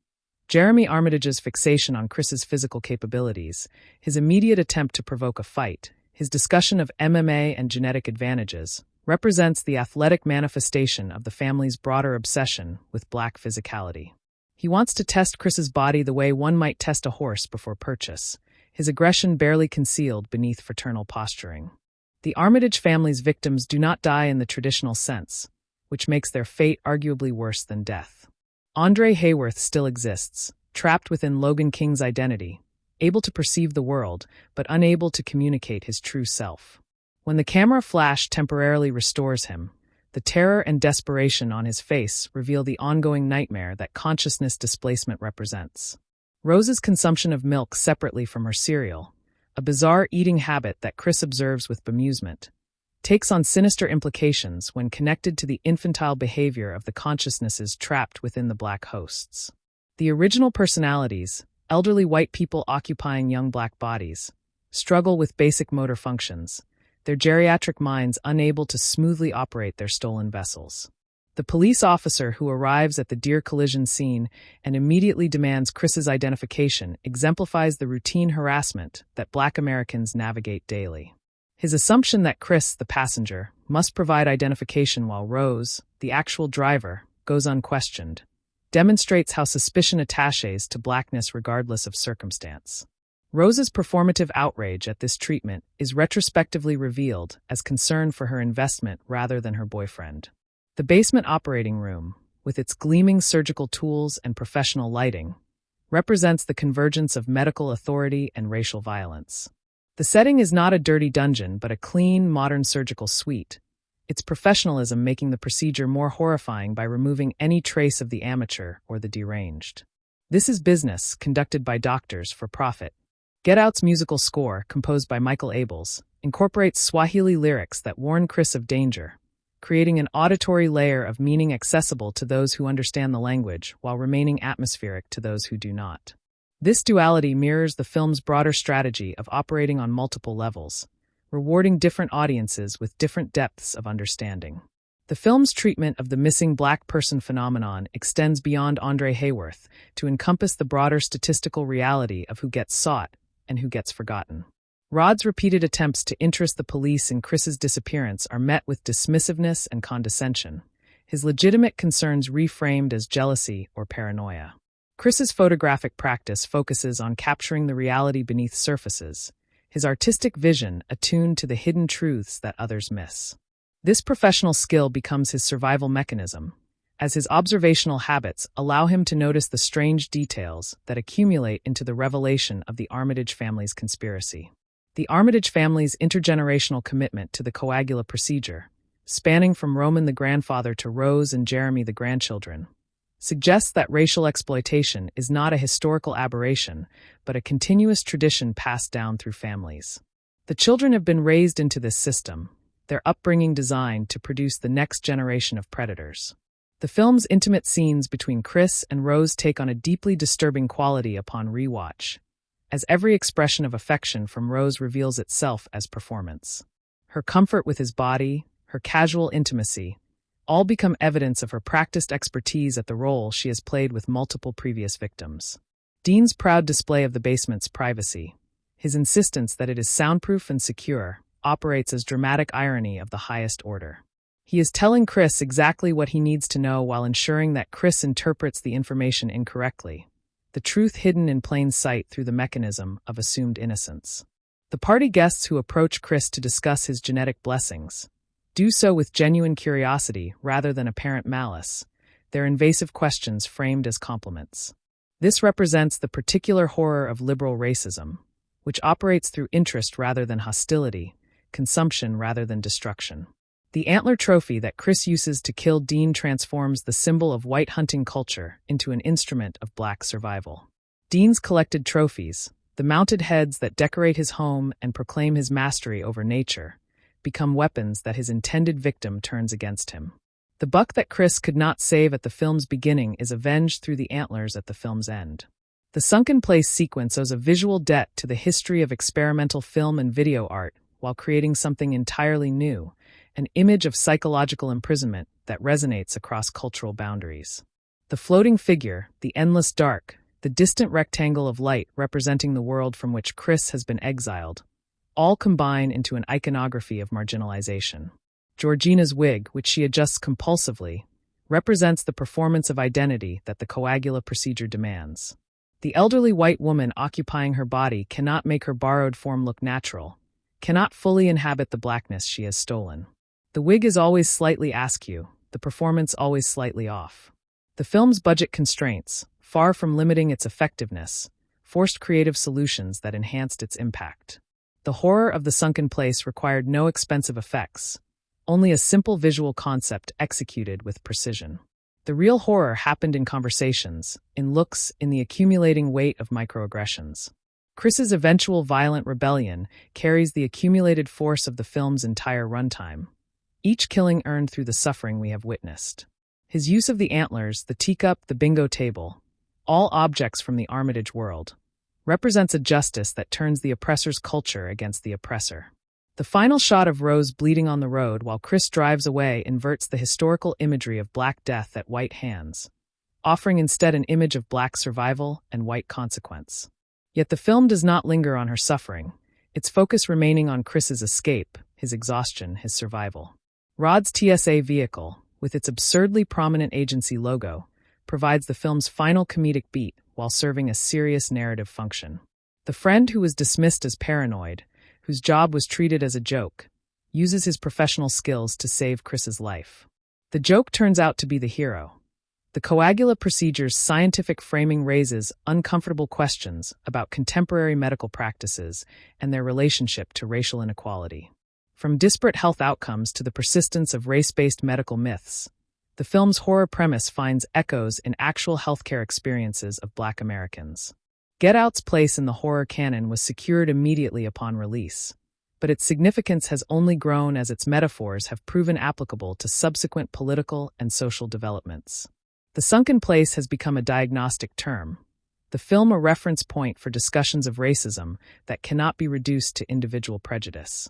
Jeremy Armitage's fixation on Chris's physical capabilities, his immediate attempt to provoke a fight, his discussion of MMA and genetic advantages, represents the athletic manifestation of the family's broader obsession with black physicality. He wants to test Chris's body the way one might test a horse before purchase, his aggression barely concealed beneath fraternal posturing. The Armitage family's victims do not die in the traditional sense, which makes their fate arguably worse than death. Andre Hayworth still exists, trapped within Logan King's identity, able to perceive the world, but unable to communicate his true self. When the camera flash temporarily restores him, the terror and desperation on his face reveal the ongoing nightmare that consciousness displacement represents. Rose's consumption of milk separately from her cereal, a bizarre eating habit that Chris observes with bemusement, takes on sinister implications when connected to the infantile behavior of the consciousnesses trapped within the black hosts. The original personalities, elderly white people occupying young black bodies, struggle with basic motor functions, their geriatric minds unable to smoothly operate their stolen vessels. The police officer who arrives at the deer collision scene and immediately demands Chris's identification exemplifies the routine harassment that Black Americans navigate daily. His assumption that Chris, the passenger, must provide identification while Rose, the actual driver, goes unquestioned, demonstrates how suspicion attaches to blackness regardless of circumstance. Rose's performative outrage at this treatment is retrospectively revealed as concern for her investment rather than her boyfriend. The basement operating room, with its gleaming surgical tools and professional lighting, represents the convergence of medical authority and racial violence. The setting is not a dirty dungeon but a clean, modern surgical suite, its professionalism making the procedure more horrifying by removing any trace of the amateur or the deranged. This is business, conducted by doctors for profit. Get Out's musical score, composed by Michael Abels, incorporates Swahili lyrics that warn Chris of danger, creating an auditory layer of meaning accessible to those who understand the language while remaining atmospheric to those who do not. This duality mirrors the film's broader strategy of operating on multiple levels, rewarding different audiences with different depths of understanding. The film's treatment of the missing black person phenomenon extends beyond Andre Hayworth to encompass the broader statistical reality of who gets sought and who gets forgotten. Rod's repeated attempts to interest the police in Chris's disappearance are met with dismissiveness and condescension, his legitimate concerns reframed as jealousy or paranoia. Chris's photographic practice focuses on capturing the reality beneath surfaces, his artistic vision attuned to the hidden truths that others miss. This professional skill becomes his survival mechanism, as his observational habits allow him to notice the strange details that accumulate into the revelation of the Armitage family's conspiracy. The Armitage family's intergenerational commitment to the coagula procedure, spanning from Roman the grandfather to Rose and Jeremy the grandchildren, suggests that racial exploitation is not a historical aberration, but a continuous tradition passed down through families. The children have been raised into this system, their upbringing designed to produce the next generation of predators. The film's intimate scenes between Chris and Rose take on a deeply disturbing quality upon rewatch, as every expression of affection from Rose reveals itself as performance. Her comfort with his body, her casual intimacy, all become evidence of her practiced expertise at the role she has played with multiple previous victims. Dean's proud display of the basement's privacy, his insistence that it is soundproof and secure, operates as dramatic irony of the highest order. He is telling Chris exactly what he needs to know while ensuring that Chris interprets the information incorrectly, the truth hidden in plain sight through the mechanism of assumed innocence. The party guests who approach Chris to discuss his genetic blessings do so with genuine curiosity rather than apparent malice, their invasive questions framed as compliments. This represents the particular horror of liberal racism, which operates through interest rather than hostility, consumption rather than destruction. The antler trophy that Chris uses to kill Dean transforms the symbol of white hunting culture into an instrument of black survival. Dean's collected trophies, the mounted heads that decorate his home and proclaim his mastery over nature, become weapons that his intended victim turns against him. The buck that Chris could not save at the film's beginning is avenged through the antlers at the film's end. The sunken place sequence owes a visual debt to the history of experimental film and video art while creating something entirely new, an image of psychological imprisonment that resonates across cultural boundaries. The floating figure, the endless dark, the distant rectangle of light representing the world from which Chris has been exiled, all combine into an iconography of marginalization. Georgina's wig, which she adjusts compulsively, represents the performance of identity that the coagula procedure demands. The elderly white woman occupying her body cannot make her borrowed form look natural, cannot fully inhabit the blackness she has stolen. The wig is always slightly askew, the performance always slightly off. The film's budget constraints, far from limiting its effectiveness, forced creative solutions that enhanced its impact. The horror of the sunken place required no expensive effects, only a simple visual concept executed with precision. The real horror happened in conversations, in looks, in the accumulating weight of microaggressions. Chris's eventual violent rebellion carries the accumulated force of the film's entire runtime, each killing earned through the suffering we have witnessed. His use of the antlers, the teacup, the bingo table, all objects from the Armitage world, represents a justice that turns the oppressor's culture against the oppressor. The final shot of Rose bleeding on the road while Chris drives away inverts the historical imagery of black death at white hands, offering instead an image of black survival and white consequence. Yet the film does not linger on her suffering, its focus remaining on Chris's escape, his exhaustion, his survival. Rod's TSA vehicle, with its absurdly prominent agency logo, provides the film's final comedic beat while serving a serious narrative function. The friend who was dismissed as paranoid, whose job was treated as a joke, uses his professional skills to save Chris's life. The joke turns out to be the hero. The coagula procedure's scientific framing raises uncomfortable questions about contemporary medical practices and their relationship to racial inequality. From disparate health outcomes to the persistence of race-based medical myths, the film's horror premise finds echoes in actual healthcare experiences of Black Americans. Get Out's place in the horror canon was secured immediately upon release, but its significance has only grown as its metaphors have proven applicable to subsequent political and social developments. The sunken place has become a diagnostic term, the film a reference point for discussions of racism that cannot be reduced to individual prejudice.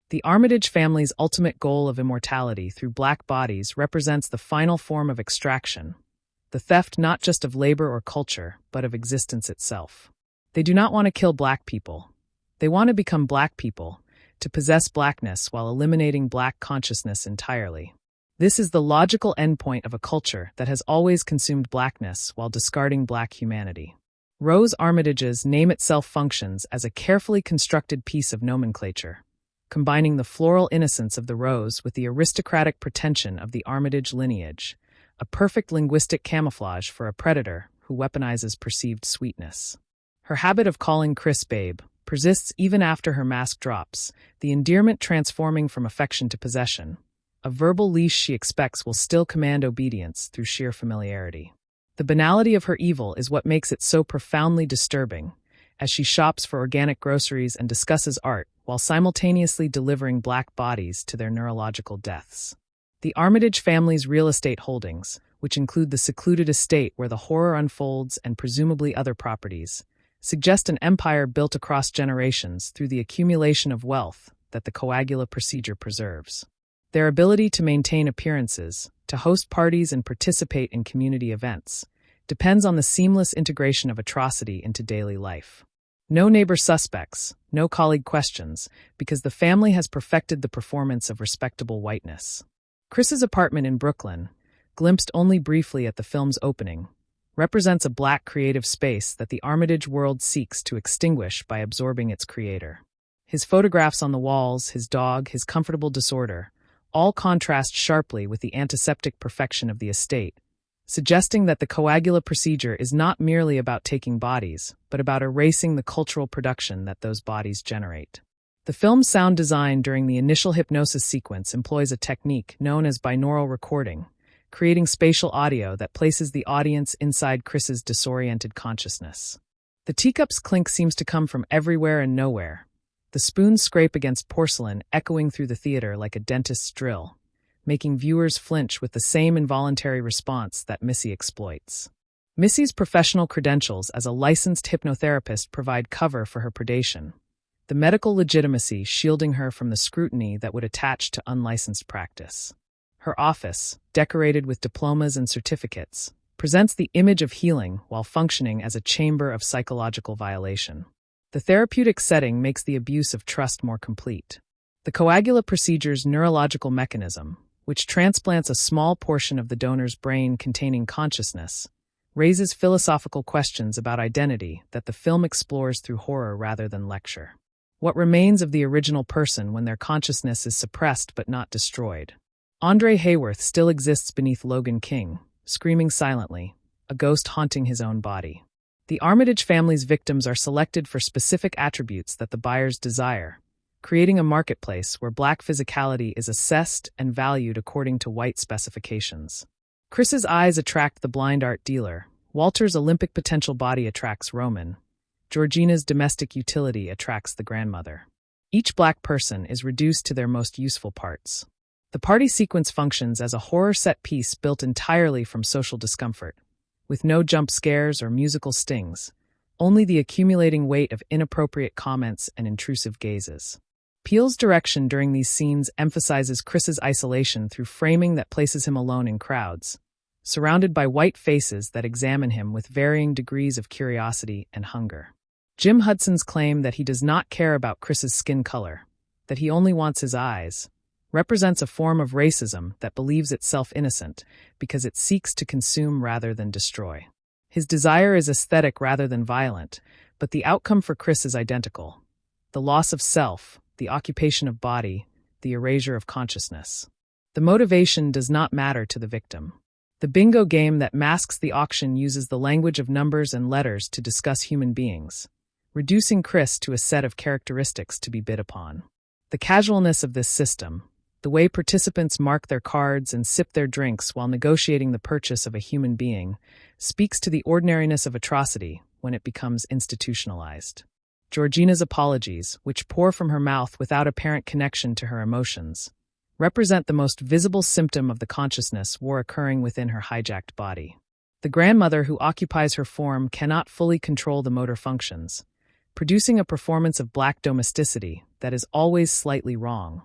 The Armitage family's ultimate goal of immortality through Black bodies represents the final form of extraction, the theft not just of labor or culture, but of existence itself. They do not want to kill Black people. They want to become Black people, to possess Blackness while eliminating Black consciousness entirely. This is the logical endpoint of a culture that has always consumed Blackness while discarding Black humanity. Rose Armitage's name itself functions as a carefully constructed piece of nomenclature, combining the floral innocence of the rose with the aristocratic pretension of the Armitage lineage, a perfect linguistic camouflage for a predator who weaponizes perceived sweetness. Her habit of calling Chris babe persists even after her mask drops, the endearment transforming from affection to possession. A verbal leash she expects will still command obedience through sheer familiarity. The banality of her evil is what makes it so profoundly disturbing, as she shops for organic groceries and discusses art while simultaneously delivering Black bodies to their neurological deaths. The Armitage family's real estate holdings, which include the secluded estate where the horror unfolds and presumably other properties, suggest an empire built across generations through the accumulation of wealth that the coagula procedure preserves. Their ability to maintain appearances, to host parties and participate in community events, depends on the seamless integration of atrocity into daily life. No neighbor suspects, no colleague questions, because the family has perfected the performance of respectable whiteness. Chris's apartment in Brooklyn, glimpsed only briefly at the film's opening, represents a Black creative space that the Armitage world seeks to extinguish by absorbing its creator. His photographs on the walls, his dog, his comfortable disorder, all contrast sharply with the antiseptic perfection of the estate, suggesting that the coagula procedure is not merely about taking bodies, but about erasing the cultural production that those bodies generate. The film's sound design during the initial hypnosis sequence employs a technique known as binaural recording, creating spatial audio that places the audience inside Chris's disoriented consciousness. The teacup's clink seems to come from everywhere and nowhere, the spoons scrape against porcelain echoing through the theater like a dentist's drill, making viewers flinch with the same involuntary response that Missy exploits. Missy's professional credentials as a licensed hypnotherapist provide cover for her predation, the medical legitimacy shielding her from the scrutiny that would attach to unlicensed practice. Her office, decorated with diplomas and certificates, presents the image of healing while functioning as a chamber of psychological violation. The therapeutic setting makes the abuse of trust more complete. The coagula procedure's neurological mechanism, which transplants a small portion of the donor's brain containing consciousness, raises philosophical questions about identity that the film explores through horror rather than lecture. What remains of the original person when their consciousness is suppressed but not destroyed? Andre Hayworth still exists beneath Logan King, screaming silently, a ghost haunting his own body. The Armitage family's victims are selected for specific attributes that the buyers desire, creating a marketplace where Black physicality is assessed and valued according to white specifications. Chris's eyes attract the blind art dealer, Walter's Olympic potential body attracts Roman, Georgina's domestic utility attracts the grandmother. Each Black person is reduced to their most useful parts. The party sequence functions as a horror set piece built entirely from social discomfort, with no jump scares or musical stings, only the accumulating weight of inappropriate comments and intrusive gazes. Peele's direction during these scenes emphasizes Chris's isolation through framing that places him alone in crowds, surrounded by white faces that examine him with varying degrees of curiosity and hunger. Jim Hudson's claim that he does not care about Chris's skin color, that he only wants his eyes, represents a form of racism that believes itself innocent because it seeks to consume rather than destroy. His desire is aesthetic rather than violent, but the outcome for Chris is identical: the loss of self, the occupation of body, the erasure of consciousness. The motivation does not matter to the victim. The bingo game that masks the auction uses the language of numbers and letters to discuss human beings, reducing Chris to a set of characteristics to be bid upon. The The casualness of this system, the way participants mark their cards and sip their drinks while negotiating the purchase of a human being, speaks to the ordinariness of atrocity when it becomes institutionalized. Georgina's apologies, which pour from her mouth without apparent connection to her emotions, represent the most visible symptom of the consciousness war occurring within her hijacked body. The grandmother who occupies her form cannot fully control the motor functions, producing a performance of black domesticity that is always slightly wrong,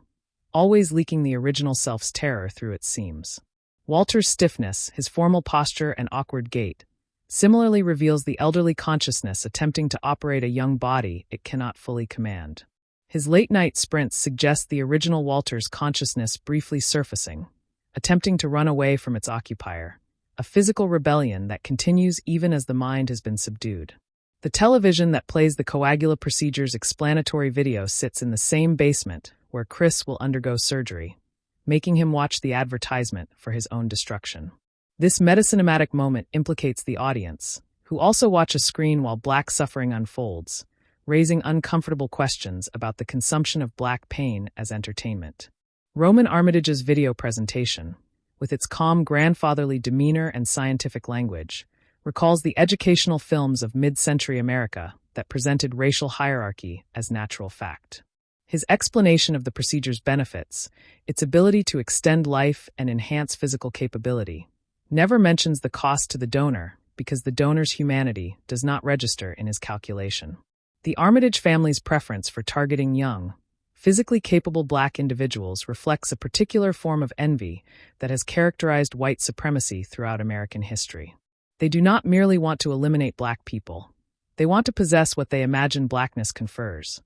always leaking the original self's terror through its seams. Walter's stiffness, his formal posture and awkward gait, similarly reveals the elderly consciousness attempting to operate a young body it cannot fully command. His late-night sprints suggest the original Walter's consciousness briefly surfacing, attempting to run away from its occupier, a physical rebellion that continues even as the mind has been subdued. The television that plays the coagula procedure's explanatory video sits in the same basement where Chris will undergo surgery, making him watch the advertisement for his own destruction. This metacinematic moment implicates the audience, who also watch a screen while black suffering unfolds, raising uncomfortable questions about the consumption of black pain as entertainment. Roman Armitage's video presentation, with its calm grandfatherly demeanor and scientific language, recalls the educational films of mid-century America that presented racial hierarchy as natural fact. His explanation of the procedure's benefits, its ability to extend life and enhance physical capability, never mentions the cost to the donor because the donor's humanity does not register in his calculation. The Armitage family's preference for targeting young, physically capable black individuals reflects a particular form of envy that has characterized white supremacy throughout American history. They do not merely want to eliminate black people. They want to possess what they imagine blackness confers: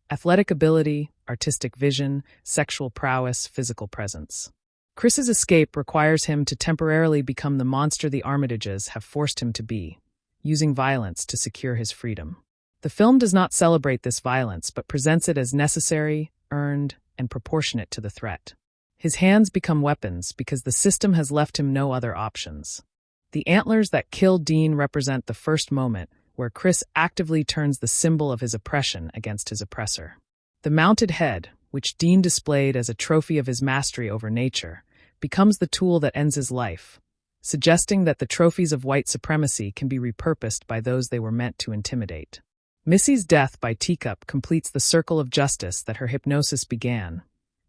athletic ability, artistic vision, sexual prowess, physical presence. Chris's escape requires him to temporarily become the monster the Armitages have forced him to be, using violence to secure his freedom. The film does not celebrate this violence but presents it as necessary, earned, and proportionate to the threat. His hands become weapons because the system has left him no other options. The antlers that kill Dean represent the first moment where Chris actively turns the symbol of his oppression against his oppressor. The mounted head, which Dean displayed as a trophy of his mastery over nature, becomes the tool that ends his life, suggesting that the trophies of white supremacy can be repurposed by those they were meant to intimidate. Missy's death by teacup completes the circle of justice that her hypnosis began,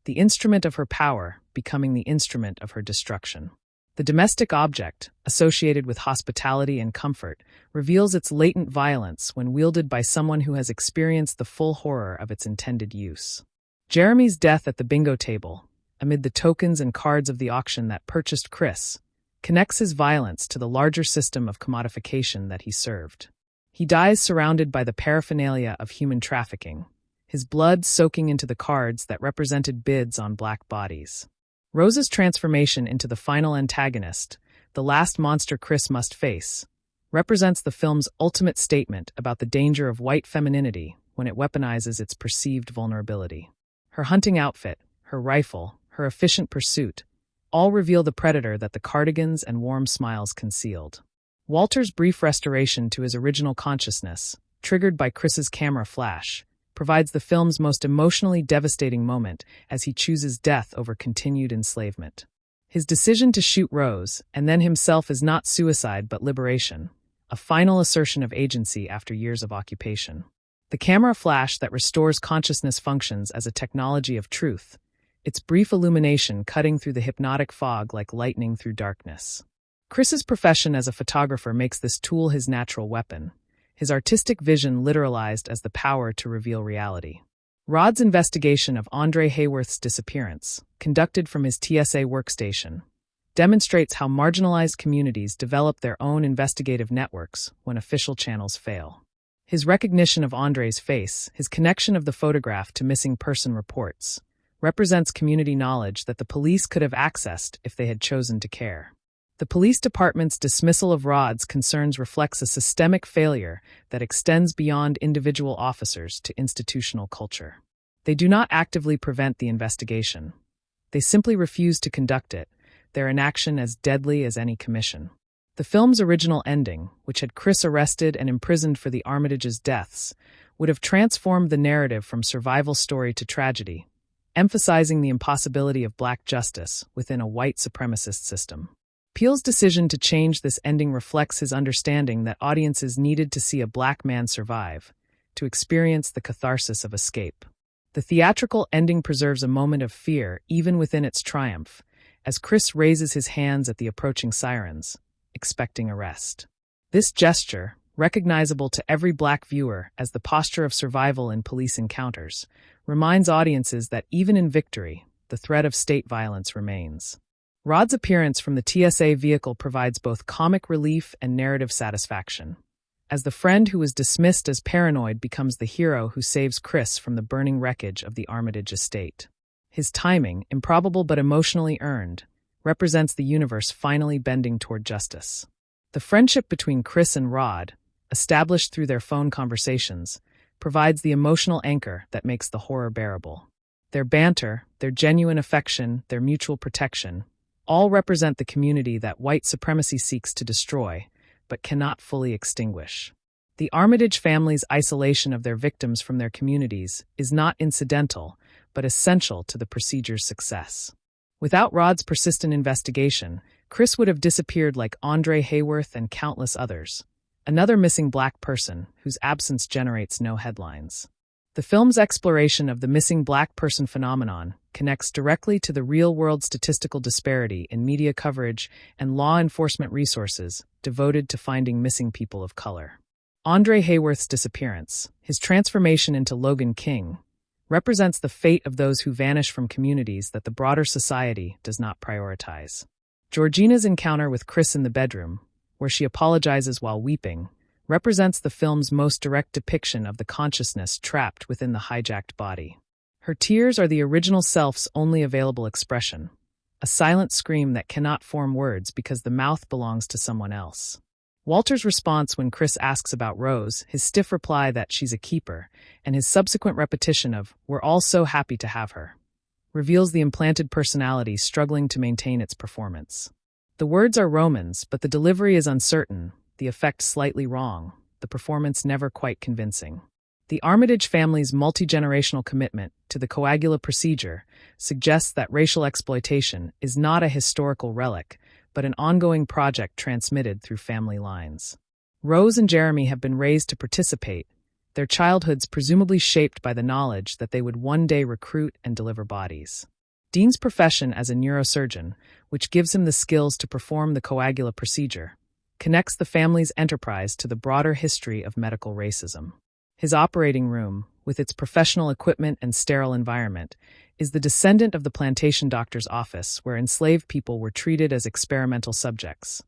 the instrument of her power becoming the instrument of her destruction. The domestic object, associated with hospitality and comfort, reveals its latent violence when wielded by someone who has experienced the full horror of its intended use. Jeremy's death at the bingo table, amid the tokens and cards of the auction that purchased Chris, connects his violence to the larger system of commodification that he served. He dies surrounded by the paraphernalia of human trafficking, his blood soaking into the cards that represented bids on black bodies. Rose's transformation into the final antagonist, the last monster Chris must face, represents the film's ultimate statement about the danger of white femininity when it weaponizes its perceived vulnerability. Her hunting outfit, her rifle, her efficient pursuit, all reveal the predator that the cardigans and warm smiles concealed. Walter's brief restoration to his original consciousness, triggered by Chris's camera flash, provides the film's most emotionally devastating moment as he chooses death over continued enslavement. His decision to shoot Rose, and then himself, is not suicide but liberation, a final assertion of agency after years of occupation. The camera flash that restores consciousness functions as a technology of truth, its brief illumination cutting through the hypnotic fog like lightning through darkness. Chris's profession as a photographer makes this tool his natural weapon, his artistic vision literalized as the power to reveal reality. Rod's investigation of Andre Hayworth's disappearance, conducted from his TSA workstation, demonstrates how marginalized communities develop their own investigative networks when official channels fail. His recognition of Andre's face, his connection of the photograph to missing person reports, represents community knowledge that the police could have accessed if they had chosen to care. The police department's dismissal of Rod's concerns reflects a systemic failure that extends beyond individual officers to institutional culture. They do not actively prevent the investigation. They simply refuse to conduct it, their inaction as deadly as any commission. The film's original ending, which had Chris arrested and imprisoned for the Armitages' deaths, would have transformed the narrative from survival story to tragedy, emphasizing the impossibility of black justice within a white supremacist system. Peele's decision to change this ending reflects his understanding that audiences needed to see a black man survive, to experience the catharsis of escape. The theatrical ending preserves a moment of fear even within its triumph, as Chris raises his hands at the approaching sirens, expecting arrest. This gesture, recognizable to every black viewer as the posture of survival in police encounters, reminds audiences that even in victory, the threat of state violence remains. Rod's appearance from the TSA vehicle provides both comic relief and narrative satisfaction, as the friend who was dismissed as paranoid becomes the hero who saves Chris from the burning wreckage of the Armitage estate. His timing, improbable but emotionally earned, represents the universe finally bending toward justice. The friendship between Chris and Rod, established through their phone conversations, provides the emotional anchor that makes the horror bearable. Their banter, their genuine affection, their mutual protection, all represent the community that white supremacy seeks to destroy, but cannot fully extinguish. The Armitage family's isolation of their victims from their communities is not incidental, but essential to the procedure's success. Without Rod's persistent investigation, Chris would have disappeared like Andre Hayworth and countless others, another missing black person whose absence generates no headlines. The film's exploration of the missing black person phenomenon connects directly to the real-world statistical disparity in media coverage and law enforcement resources devoted to finding missing people of color. Andre Hayworth's disappearance, his transformation into Logan King, represents the fate of those who vanish from communities that the broader society does not prioritize. Georgina's encounter with Chris in the bedroom, where she apologizes while weeping, represents the film's most direct depiction of the consciousness trapped within the hijacked body. Her tears are the original self's only available expression, a silent scream that cannot form words because the mouth belongs to someone else. Walter's response when Chris asks about Rose, his stiff reply that she's a keeper, and his subsequent repetition of, "We're all so happy to have her," reveals the implanted personality struggling to maintain its performance. The words are Romans, but the delivery is uncertain, the effect slightly wrong, the performance never quite convincing. The Armitage family's multi-generational commitment to the coagula procedure suggests that racial exploitation is not a historical relic, but an ongoing project transmitted through family lines. Rose and Jeremy have been raised to participate, their childhoods presumably shaped by the knowledge that they would one day recruit and deliver bodies. Dean's profession as a neurosurgeon, which gives him the skills to perform the coagula procedure, connects the family's enterprise to the broader history of medical racism. His operating room, with its professional equipment and sterile environment, is the descendant of the plantation doctor's office where enslaved people were treated as experimental subjects.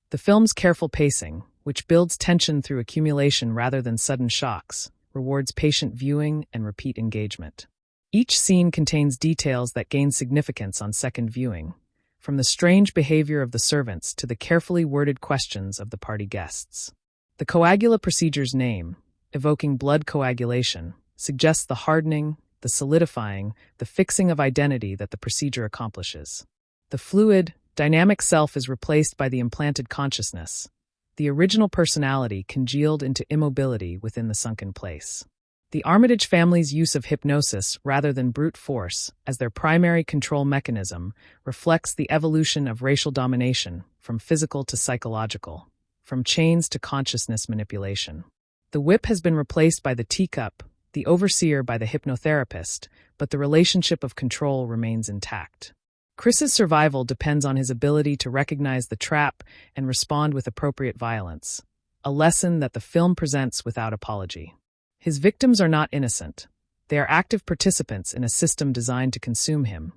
The film's careful pacing, which builds tension through accumulation rather than sudden shocks, rewards patient viewing and repeat engagement. Each scene contains details that gain significance on second viewing, from the strange behavior of the servants to the carefully worded questions of the party guests. The coagula procedure's name, evoking blood coagulation, suggests the hardening, the solidifying, the fixing of identity that the procedure accomplishes. The fluid, dynamic self is replaced by the implanted consciousness, the original personality congealed into immobility within the sunken place. The Armitage family's use of hypnosis rather than brute force as their primary control mechanism reflects the evolution of racial domination from physical to psychological, from chains to consciousness manipulation. The whip has been replaced by the teacup, the overseer by the hypnotherapist, but the relationship of control remains intact. Chris's survival depends on his ability to recognize the trap and respond with appropriate violence, a lesson that the film presents without apology. His victims are not innocent. They are active participants in a system designed to consume him,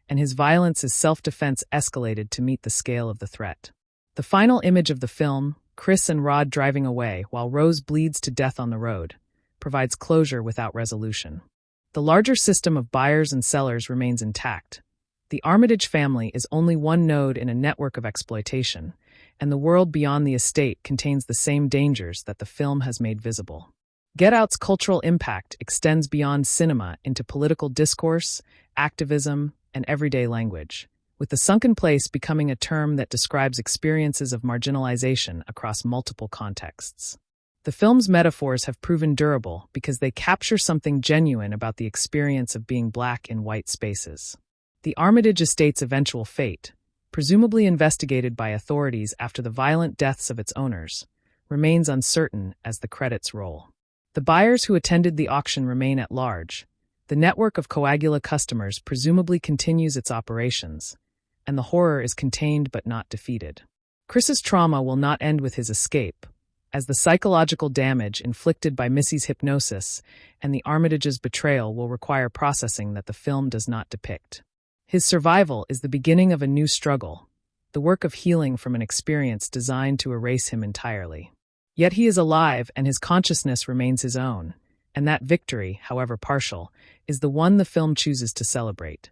and his violence is self-defense escalated to meet the scale of the threat. The final image of the film, Chris and Rod driving away while Rose bleeds to death on the road, provides closure without resolution. The larger system of buyers and sellers remains intact. The Armitage family is only one node in a network of exploitation, and the world beyond the estate contains the same dangers that the film has made visible. Get Out's cultural impact extends beyond cinema into political discourse, activism, and everyday language, with the sunken place becoming a term that describes experiences of marginalization across multiple contexts. The film's metaphors have proven durable because they capture something genuine about the experience of being black in white spaces. The Armitage estate's eventual fate, presumably investigated by authorities after the violent deaths of its owners, remains uncertain as the credits roll. The buyers who attended the auction remain at large. The network of Coagula customers presumably continues its operations, and the horror is contained but not defeated. Chris's trauma will not end with his escape, as the psychological damage inflicted by Missy's hypnosis and the Armitage's betrayal will require processing that the film does not depict. His survival is the beginning of a new struggle, the work of healing from an experience designed to erase him entirely. Yet he is alive and his consciousness remains his own, and that victory, however partial, is the one the film chooses to celebrate.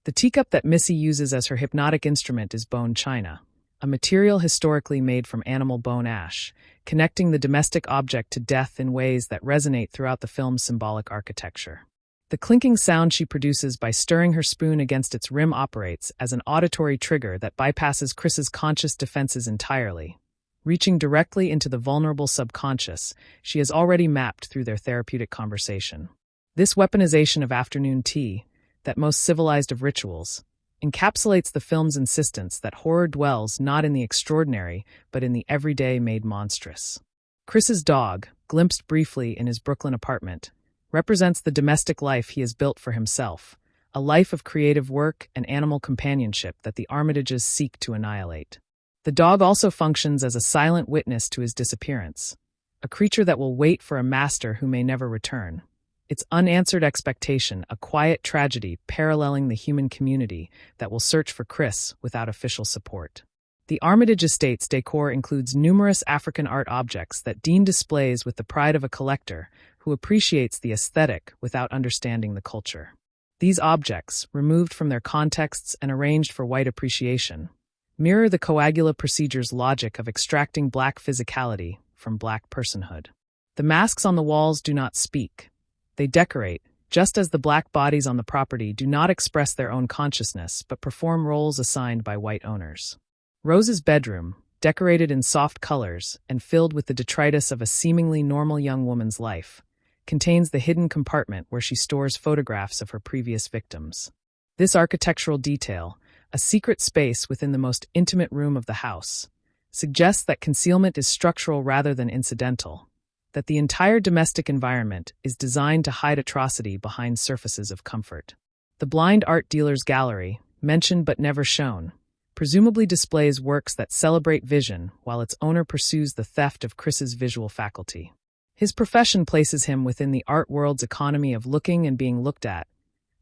The teacup that Missy uses as her hypnotic instrument is bone china, a material historically made from animal bone ash, connecting the domestic object to death in ways that resonate throughout the film's symbolic architecture. The clinking sound she produces by stirring her spoon against its rim operates as an auditory trigger that bypasses Chris's conscious defenses entirely. Reaching directly into the vulnerable subconscious she has already mapped through their therapeutic conversation. This weaponization of afternoon tea, that most civilized of rituals, encapsulates the film's insistence that horror dwells not in the extraordinary, but in the everyday made monstrous. Chris's dog, glimpsed briefly in his Brooklyn apartment, represents the domestic life he has built for himself, a life of creative work and animal companionship that the Armitages seek to annihilate. The dog also functions as a silent witness to his disappearance, a creature that will wait for a master who may never return. Its unanswered expectation, a quiet tragedy paralleling the human community that will search for Chris without official support. The Armitage Estate's decor includes numerous African art objects that Dean displays with the pride of a collector who appreciates the aesthetic without understanding the culture. These objects, removed from their contexts and arranged for white appreciation, mirror the Coagula procedure's logic of extracting black physicality from black personhood. The masks on the walls do not speak. They decorate, just as the black bodies on the property do not express their own consciousness but perform roles assigned by white owners. Rose's bedroom, decorated in soft colors and filled with the detritus of a seemingly normal young woman's life, contains the hidden compartment where she stores photographs of her previous victims. This architectural detail, a secret space within the most intimate room of the house, suggests that concealment is structural rather than incidental, that the entire domestic environment is designed to hide atrocity behind surfaces of comfort. The blind art dealer's gallery, mentioned but never shown, presumably displays works that celebrate vision while its owner pursues the theft of Chris's visual faculty. His profession places him within the art world's economy of looking and being looked at,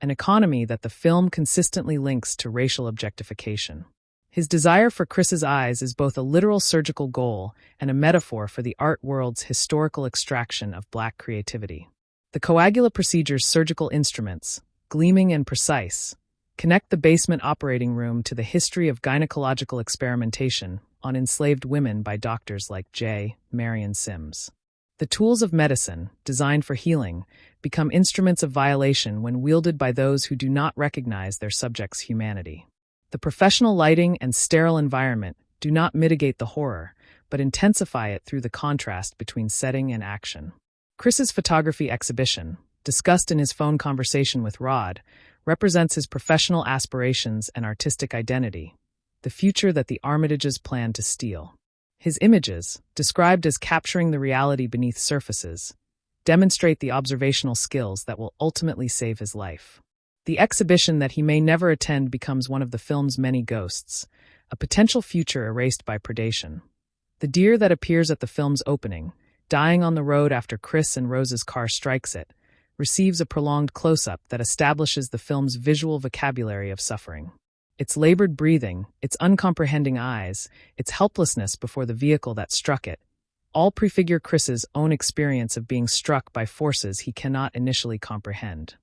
an economy that the film consistently links to racial objectification. His desire for Chris's eyes is both a literal surgical goal and a metaphor for the art world's historical extraction of black creativity. The Coagula procedure's surgical instruments, gleaming and precise, connect the basement operating room to the history of gynecological experimentation on enslaved women by doctors like J. Marion Sims. The tools of medicine, designed for healing, become instruments of violation when wielded by those who do not recognize their subjects' humanity. The professional lighting and sterile environment do not mitigate the horror, but intensify it through the contrast between setting and action. Chris's photography exhibition, discussed in his phone conversation with Rod, represents his professional aspirations and artistic identity, the future that the Armitages plan to steal. His images, described as capturing the reality beneath surfaces, demonstrate the observational skills that will ultimately save his life. The exhibition that he may never attend becomes one of the film's many ghosts, a potential future erased by predation. The deer that appears at the film's opening, dying on the road after Chris and Rose's car strikes it, receives a prolonged close-up that establishes the film's visual vocabulary of suffering. Its labored breathing, its uncomprehending eyes, its helplessness before the vehicle that struck it, all prefigure Chris's own experience of being struck by forces he cannot initially comprehend.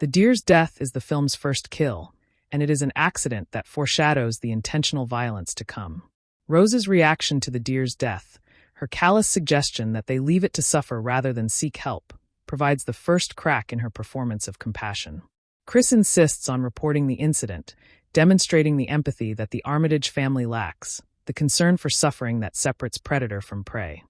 The deer's death is the film's first kill, and it is an accident that foreshadows the intentional violence to come. Rose's reaction to the deer's death, her callous suggestion that they leave it to suffer rather than seek help, provides the first crack in her performance of compassion. Chris insists on reporting the incident, demonstrating the empathy that the Armitage family lacks, the concern for suffering that separates predator from prey.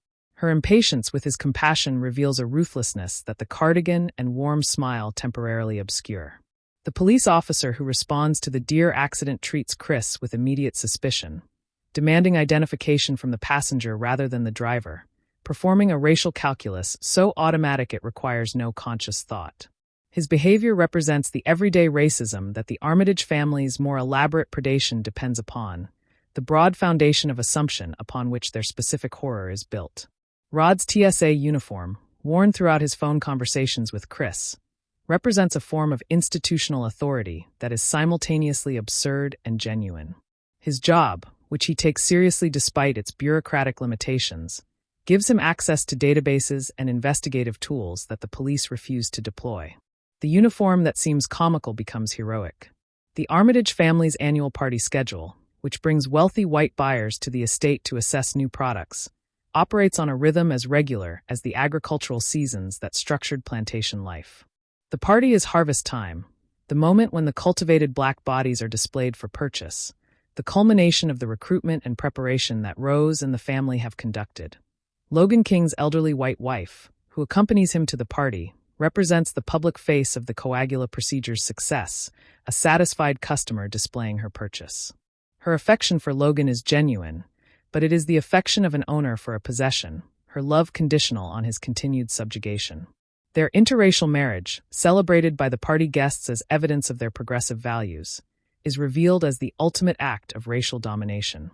Her impatience with his compassion reveals a ruthlessness that the cardigan and warm smile temporarily obscure. The police officer who responds to the deer accident treats Chris with immediate suspicion, demanding identification from the passenger rather than the driver, performing a racial calculus so automatic it requires no conscious thought. His behavior represents the everyday racism that the Armitage family's more elaborate predation depends upon, the broad foundation of assumption upon which their specific horror is built. Rod's TSA uniform, worn throughout his phone conversations with Chris, represents a form of institutional authority that is simultaneously absurd and genuine. His job, which he takes seriously despite its bureaucratic limitations, gives him access to databases and investigative tools that the police refuse to deploy. The uniform that seems comical becomes heroic. The Armitage family's annual party schedule, which brings wealthy white buyers to the estate to assess new products, operates on a rhythm as regular as the agricultural seasons that structured plantation life. The party is harvest time, the moment when the cultivated black bodies are displayed for purchase, the culmination of the recruitment and preparation that Rose and the family have conducted. Logan King's elderly white wife, who accompanies him to the party, represents the public face of the coagula procedure's success, a satisfied customer displaying her purchase. Her affection for Logan is genuine, but it is the affection of an owner for a possession, her love conditional on his continued subjugation. Their interracial marriage, celebrated by the party guests as evidence of their progressive values, is revealed as the ultimate act of racial domination.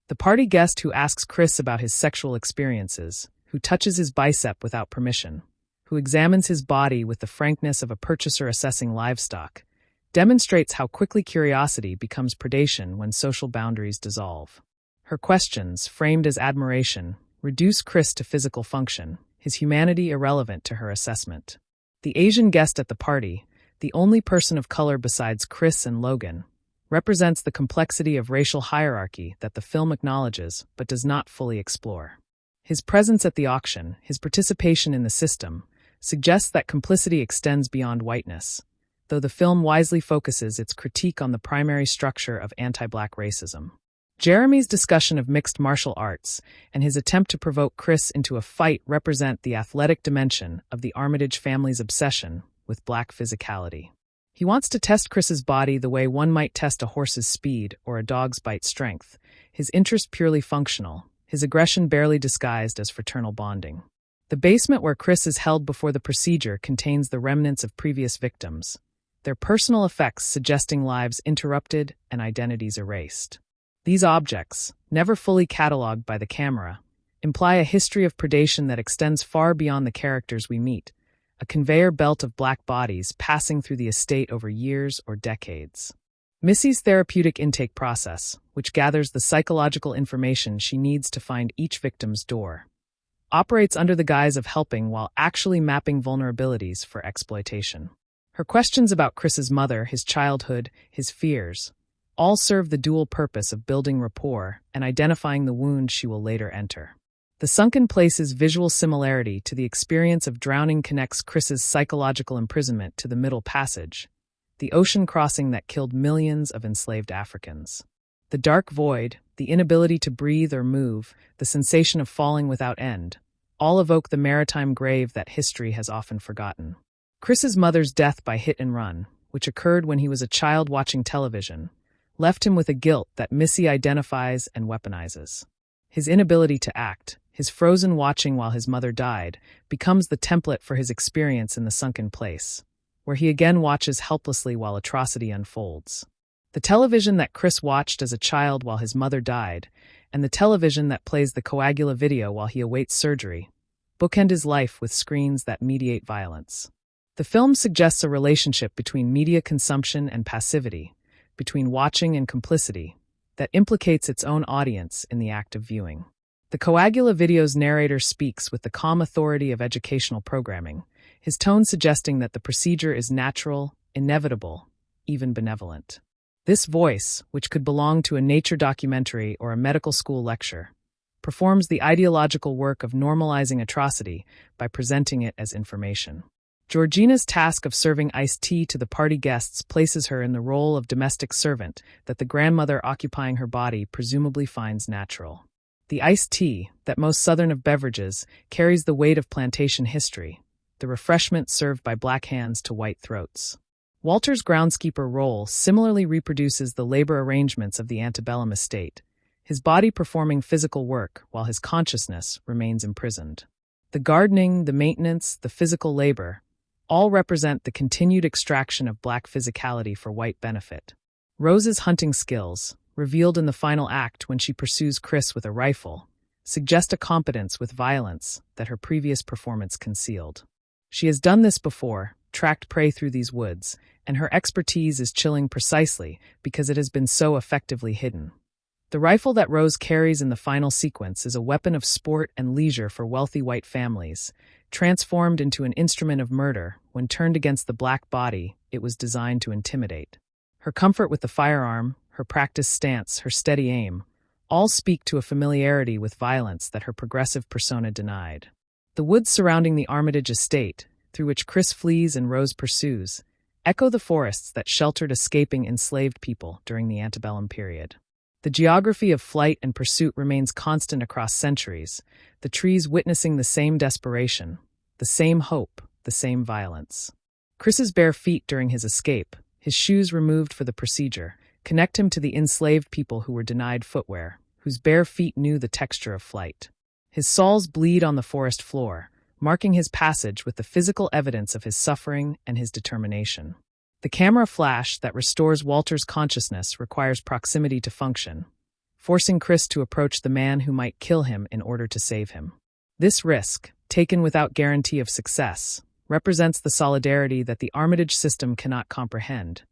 The party guest who asks Chris about his sexual experiences, who touches his bicep without permission, who examines his body with the frankness of a purchaser assessing livestock, demonstrates how quickly curiosity becomes predation when social boundaries dissolve. Her questions, framed as admiration, reduce Chris to physical function, his humanity irrelevant to her assessment. The Asian guest at the party, the only person of color besides Chris and Logan, represents the complexity of racial hierarchy that the film acknowledges but does not fully explore. His presence at the auction, his participation in the system, suggests that complicity extends beyond whiteness, though the film wisely focuses its critique on the primary structure of anti-black racism. Jeremy's discussion of mixed martial arts and his attempt to provoke Chris into a fight represent the athletic dimension of the Armitage family's obsession with black physicality. He wants to test Chris's body the way one might test a horse's speed or a dog's bite strength, his interest purely functional, his aggression barely disguised as fraternal bonding. The basement where Chris is held before the procedure contains the remnants of previous victims, their personal effects suggesting lives interrupted and identities erased. These objects, never fully catalogued by the camera, imply a history of predation that extends far beyond the characters we meet, a conveyor belt of black bodies passing through the estate over years or decades. Missy's therapeutic intake process, which gathers the psychological information she needs to find each victim's door, operates under the guise of helping while actually mapping vulnerabilities for exploitation. Her questions about Chris's mother, his childhood, his fears, all serve the dual purpose of building rapport and identifying the wound she will later enter. The sunken place's visual similarity to the experience of drowning connects Chris's psychological imprisonment to the Middle Passage, the ocean crossing that killed millions of enslaved Africans. The dark void, the inability to breathe or move, the sensation of falling without end, all evoke the maritime grave that history has often forgotten. Chris's mother's death by hit and run, which occurred when he was a child watching television, left him with a guilt that Missy identifies and weaponizes. His inability to act, his frozen watching while his mother died, becomes the template for his experience in the sunken place, where he again watches helplessly while atrocity unfolds. The television that Chris watched as a child while his mother died, and the television that plays the coagula video while he awaits surgery, bookend his life with screens that mediate violence. The film suggests a relationship between media consumption and passivity, between watching and complicity, that implicates its own audience in the act of viewing. The coagula video's narrator speaks with the calm authority of educational programming, his tone suggesting that the procedure is natural, inevitable, even benevolent. This voice, which could belong to a nature documentary or a medical school lecture, performs the ideological work of normalizing atrocity by presenting it as information. Georgina's task of serving iced tea to the party guests places her in the role of domestic servant that the grandmother occupying her body presumably finds natural. The iced tea, that most Southern of beverages, carries the weight of plantation history, the refreshment served by black hands to white throats. Walter's groundskeeper role similarly reproduces the labor arrangements of the antebellum estate, his body performing physical work while his consciousness remains imprisoned. The gardening, the maintenance, the physical labor, all represent the continued extraction of black physicality for white benefit. Rose's hunting skills, revealed in the final act when she pursues Chris with a rifle, suggest a competence with violence that her previous performance concealed. She has done this before, tracked prey through these woods, and her expertise is chilling precisely because it has been so effectively hidden. The rifle that Rose carries in the final sequence is a weapon of sport and leisure for wealthy white families, transformed into an instrument of murder. When turned against the black body, it was designed to intimidate. Her comfort with the firearm, her practiced stance, her steady aim, all speak to a familiarity with violence that her progressive persona denied. The woods surrounding the Armitage estate, through which Chris flees and Rose pursues, echo the forests that sheltered escaping enslaved people during the antebellum period. The geography of flight and pursuit remains constant across centuries, the trees witnessing the same desperation, the same hope, the same violence. Chris's bare feet during his escape, his shoes removed for the procedure, connect him to the enslaved people who were denied footwear, whose bare feet knew the texture of flight. His soles bleed on the forest floor, marking his passage with the physical evidence of his suffering and his determination. The camera flash that restores Walter's consciousness requires proximity to function, forcing Chris to approach the man who might kill him in order to save him. This risk, taken without guarantee of success, represents the solidarity that the Armitage system cannot comprehend,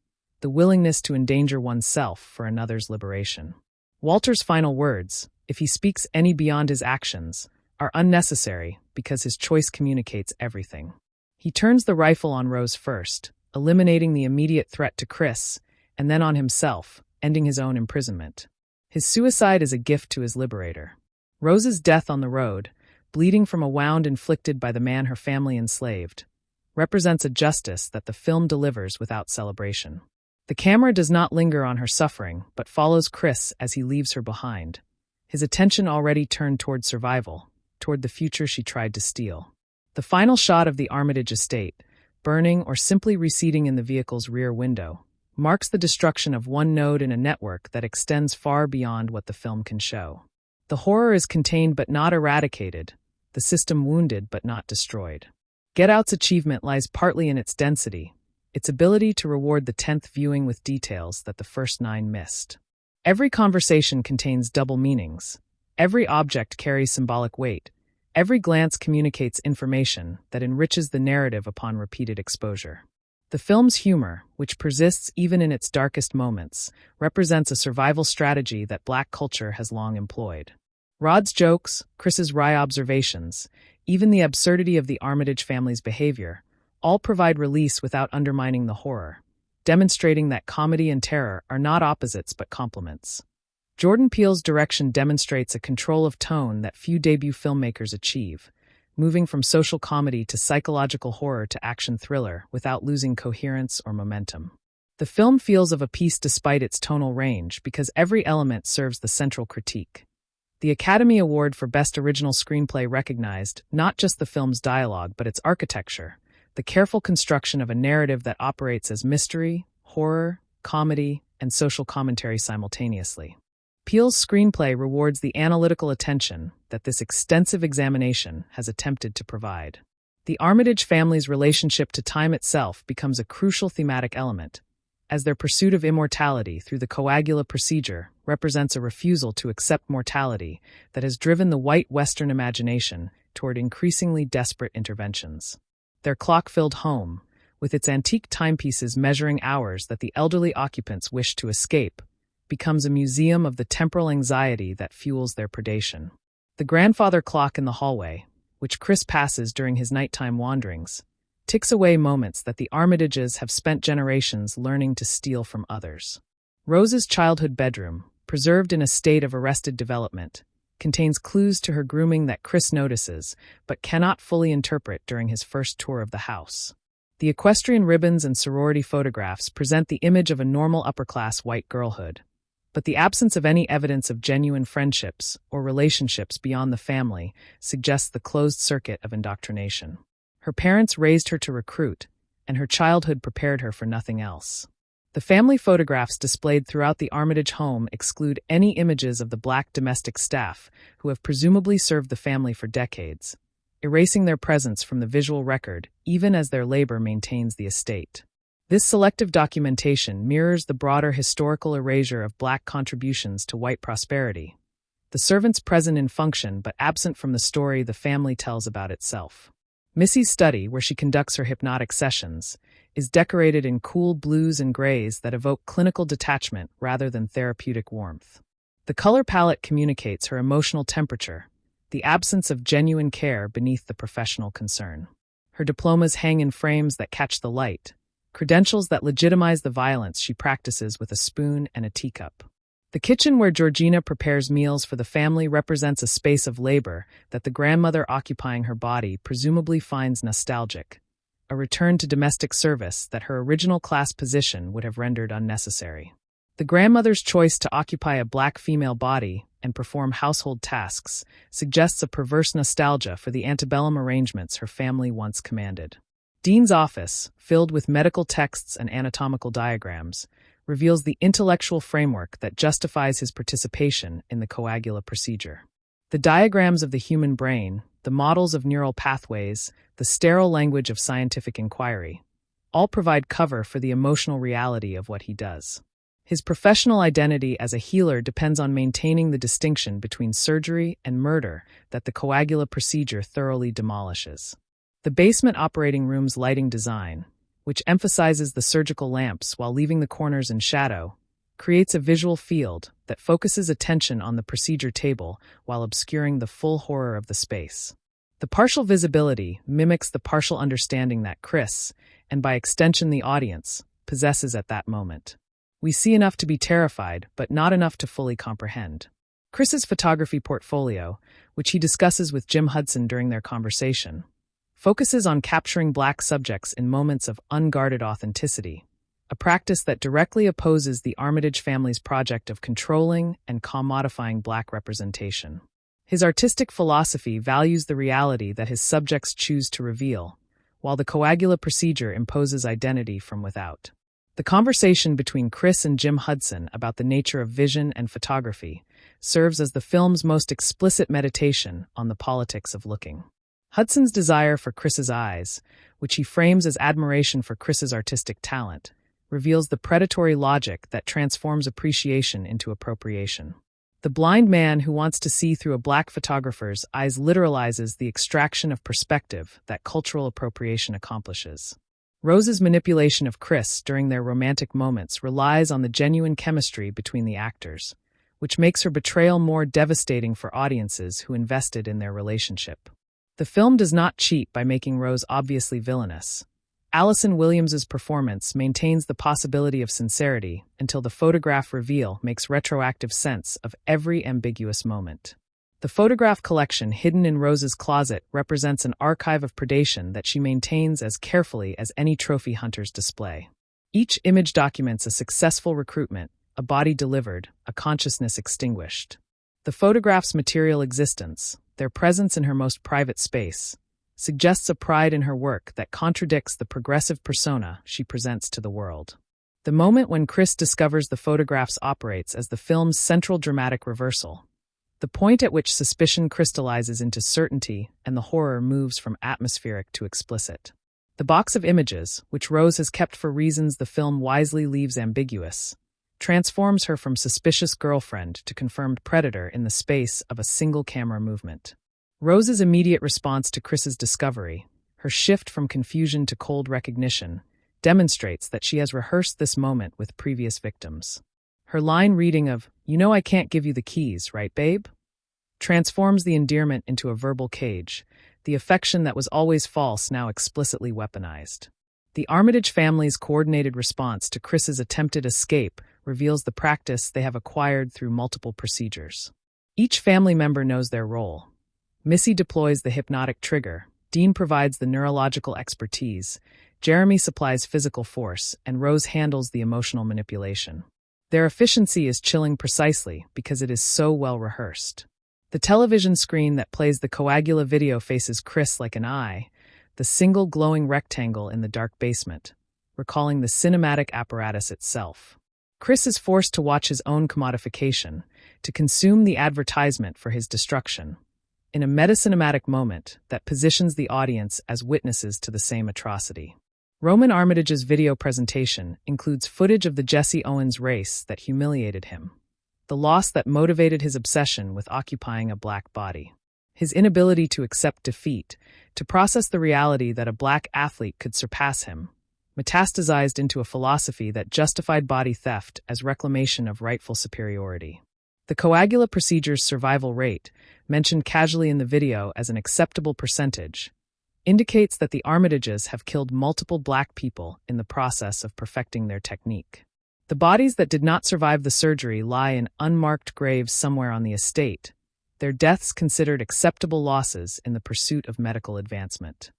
the willingness to endanger oneself for another's liberation. Walter's final words, if he speaks any beyond his actions, are unnecessary because his choice communicates everything. He turns the rifle on Rose first, eliminating the immediate threat to Chris, and then on himself, ending his own imprisonment. His suicide is a gift to his liberator. Rose's death on the road, bleeding from a wound inflicted by the man her family enslaved, represents a justice that the film delivers without celebration. The camera does not linger on her suffering, but follows Chris as he leaves her behind, his attention already turned toward survival, toward the future she tried to steal. The final shot of the Armitage estate, burning or simply receding in the vehicle's rear window, marks the destruction of one node in a network that extends far beyond what the film can show. The horror is contained but not eradicated, the system wounded but not destroyed. Get Out's achievement lies partly in its density, its ability to reward the 10th viewing with details that the first 9 missed. Every conversation contains double meanings. Every object carries symbolic weight. Every glance communicates information that enriches the narrative upon repeated exposure. The film's humor, which persists even in its darkest moments, represents a survival strategy that Black culture has long employed. Rod's jokes, Chris's wry observations, even the absurdity of the Armitage family's behavior, all provide release without undermining the horror, demonstrating that comedy and terror are not opposites but complements. Jordan Peele's direction demonstrates a control of tone that few debut filmmakers achieve, moving from social comedy to psychological horror to action thriller without losing coherence or momentum. The film feels of a piece despite its tonal range because every element serves the central critique. The Academy Award for Best Original Screenplay recognized not just the film's dialogue but its architecture, the careful construction of a narrative that operates as mystery, horror, comedy, and social commentary simultaneously. Peele's screenplay rewards the analytical attention that this extensive examination has attempted to provide. The Armitage family's relationship to time itself becomes a crucial thematic element, as their pursuit of immortality through the coagula procedure represents a refusal to accept mortality that has driven the white Western imagination toward increasingly desperate interventions. Their clock-filled home, with its antique timepieces measuring hours that the elderly occupants wish to escape, becomes a museum of the temporal anxiety that fuels their predation. The grandfather clock in the hallway, which Chris passes during his nighttime wanderings, ticks away moments that the Armitages have spent generations learning to steal from others. Rose's childhood bedroom, preserved in a state of arrested development, contains clues to her grooming that Chris notices but cannot fully interpret during his first tour of the house. The equestrian ribbons and sorority photographs present the image of a normal upper-class white girlhood, But the absence of any evidence of genuine friendships or relationships beyond the family suggests the closed circuit of indoctrination. Her parents raised her to recruit, and her childhood prepared her for nothing else. The family photographs displayed throughout the Armitage home exclude any images of the Black domestic staff who have presumably served the family for decades, erasing their presence from the visual record even as their labor maintains the estate. This selective documentation mirrors the broader historical erasure of Black contributions to white prosperity. The servants present in function but absent from the story the family tells about itself. Missy's study, where she conducts her hypnotic sessions, is decorated in cool blues and grays that evoke clinical detachment rather than therapeutic warmth. The color palette communicates her emotional temperature, the absence of genuine care beneath the professional concern. Her diplomas hang in frames that catch the light, credentials that legitimize the violence she practices with a spoon and a teacup. The kitchen where Georgina prepares meals for the family represents a space of labor that the grandmother occupying her body presumably finds nostalgic, a return to domestic service that her original class position would have rendered unnecessary. The grandmother's choice to occupy a Black female body and perform household tasks suggests a perverse nostalgia for the antebellum arrangements her family once commanded. Dean's office, filled with medical texts and anatomical diagrams, reveals the intellectual framework that justifies his participation in the coagula procedure. The diagrams of the human brain, the models of neural pathways, the sterile language of scientific inquiry, all provide cover for the emotional reality of what he does. His professional identity as a healer depends on maintaining the distinction between surgery and murder that the coagula procedure thoroughly demolishes. The basement operating room's lighting design, which emphasizes the surgical lamps while leaving the corners in shadow, creates a visual field that focuses attention on the procedure table while obscuring the full horror of the space. The partial visibility mimics the partial understanding that Chris, and by extension the audience, possesses at that moment. We see enough to be terrified, but not enough to fully comprehend. Chris's photography portfolio, which he discusses with Jim Hudson during their conversation, focuses on capturing Black subjects in moments of unguarded authenticity, a practice that directly opposes the Armitage family's project of controlling and commodifying Black representation. His artistic philosophy values the reality that his subjects choose to reveal, while the coagula procedure imposes identity from without. The conversation between Chris and Jim Hudson about the nature of vision and photography serves as the film's most explicit meditation on the politics of looking. Hudson's desire for Chris's eyes, which he frames as admiration for Chris's artistic talent, reveals the predatory logic that transforms appreciation into appropriation. The blind man who wants to see through a Black photographer's eyes literalizes the extraction of perspective that cultural appropriation accomplishes. Rose's manipulation of Chris during their romantic moments relies on the genuine chemistry between the actors, which makes her betrayal more devastating for audiences who invested in their relationship. The film does not cheat by making Rose obviously villainous. Allison Williams's performance maintains the possibility of sincerity until the photograph reveal makes retroactive sense of every ambiguous moment. The photograph collection hidden in Rose's closet represents an archive of predation that she maintains as carefully as any trophy hunter's display. Each image documents a successful recruitment, a body delivered, a consciousness extinguished. The photograph's material existence, their presence in her most private space, suggests a pride in her work that contradicts the progressive persona she presents to the world. The moment when Chris discovers the photographs operates as the film's central dramatic reversal, the point at which suspicion crystallizes into certainty and the horror moves from atmospheric to explicit. The box of images, which Rose has kept for reasons the film wisely leaves ambiguous, transforms her from suspicious girlfriend to confirmed predator in the space of a single camera movement. Rose's immediate response to Chris's discovery, her shift from confusion to cold recognition, demonstrates that she has rehearsed this moment with previous victims. Her line reading of, "You know I can't give you the keys, right, babe?" transforms the endearment into a verbal cage, the affection that was always false now explicitly weaponized. The Armitage family's coordinated response to Chris's attempted escape reveals the practice they have acquired through multiple procedures. Each family member knows their role. Missy deploys the hypnotic trigger, Dean provides the neurological expertise, Jeremy supplies physical force, and Rose handles the emotional manipulation. Their efficiency is chilling precisely because it is so well rehearsed. The television screen that plays the Coagula video faces Chris like an eye, the single glowing rectangle in the dark basement, recalling the cinematic apparatus itself. Chris is forced to watch his own commodification, to consume the advertisement for his destruction, in a meta-cinematic moment that positions the audience as witnesses to the same atrocity. Roman Armitage's video presentation includes footage of the Jesse Owens race that humiliated him, the loss that motivated his obsession with occupying a black body, his inability to accept defeat, to process the reality that a black athlete could surpass him, metastasized into a philosophy that justified body theft as reclamation of rightful superiority. The Coagula procedure's survival rate, mentioned casually in the video as an acceptable percentage, indicates that the Armitages have killed multiple black people in the process of perfecting their technique. The bodies that did not survive the surgery lie in unmarked graves somewhere on the estate, their deaths considered acceptable losses in the pursuit of medical advancement.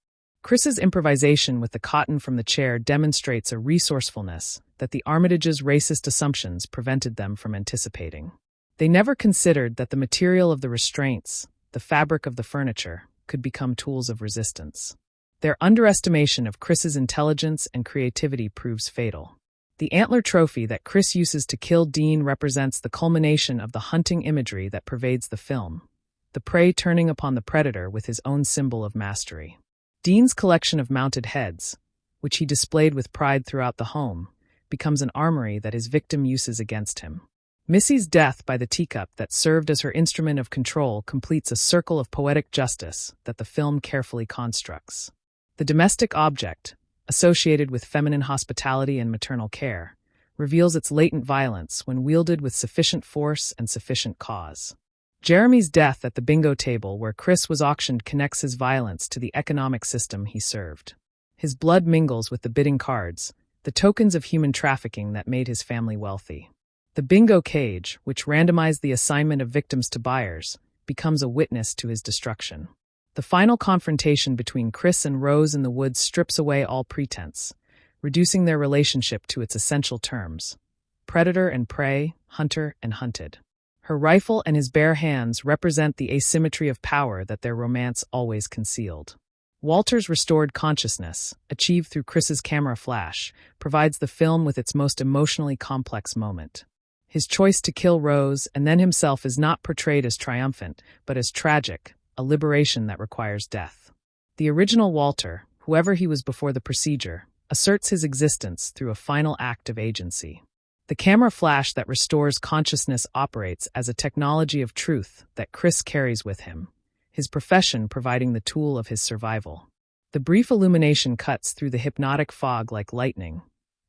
Chris's improvisation with the cotton from the chair demonstrates a resourcefulness that the Armitages' racist assumptions prevented them from anticipating. They never considered that the material of the restraints, the fabric of the furniture, could become tools of resistance. Their underestimation of Chris's intelligence and creativity proves fatal. The antler trophy that Chris uses to kill Dean represents the culmination of the hunting imagery that pervades the film, the prey turning upon the predator with his own symbol of mastery. Dean's collection of mounted heads, which he displayed with pride throughout the home, becomes an armory that his victim uses against him. Missy's death by the teacup that served as her instrument of control completes a circle of poetic justice that the film carefully constructs. The domestic object, associated with feminine hospitality and maternal care, reveals its latent violence when wielded with sufficient force and sufficient cause. Jeremy's death at the bingo table where Chris was auctioned connects his violence to the economic system he served. His blood mingles with the bidding cards, the tokens of human trafficking that made his family wealthy. The bingo cage, which randomized the assignment of victims to buyers, becomes a witness to his destruction. The final confrontation between Chris and Rose in the woods strips away all pretense, reducing their relationship to its essential terms: predator and prey, hunter and hunted. Her rifle and his bare hands represent the asymmetry of power that their romance always concealed. Walter's restored consciousness, achieved through Chris's camera flash, provides the film with its most emotionally complex moment. His choice to kill Rose and then himself is not portrayed as triumphant, but as tragic, a liberation that requires death. The original Walter, whoever he was before the procedure, asserts his existence through a final act of agency. The camera flash that restores consciousness operates as a technology of truth that Chris carries with him, his profession providing the tool of his survival. The brief illumination cuts through the hypnotic fog like lightning,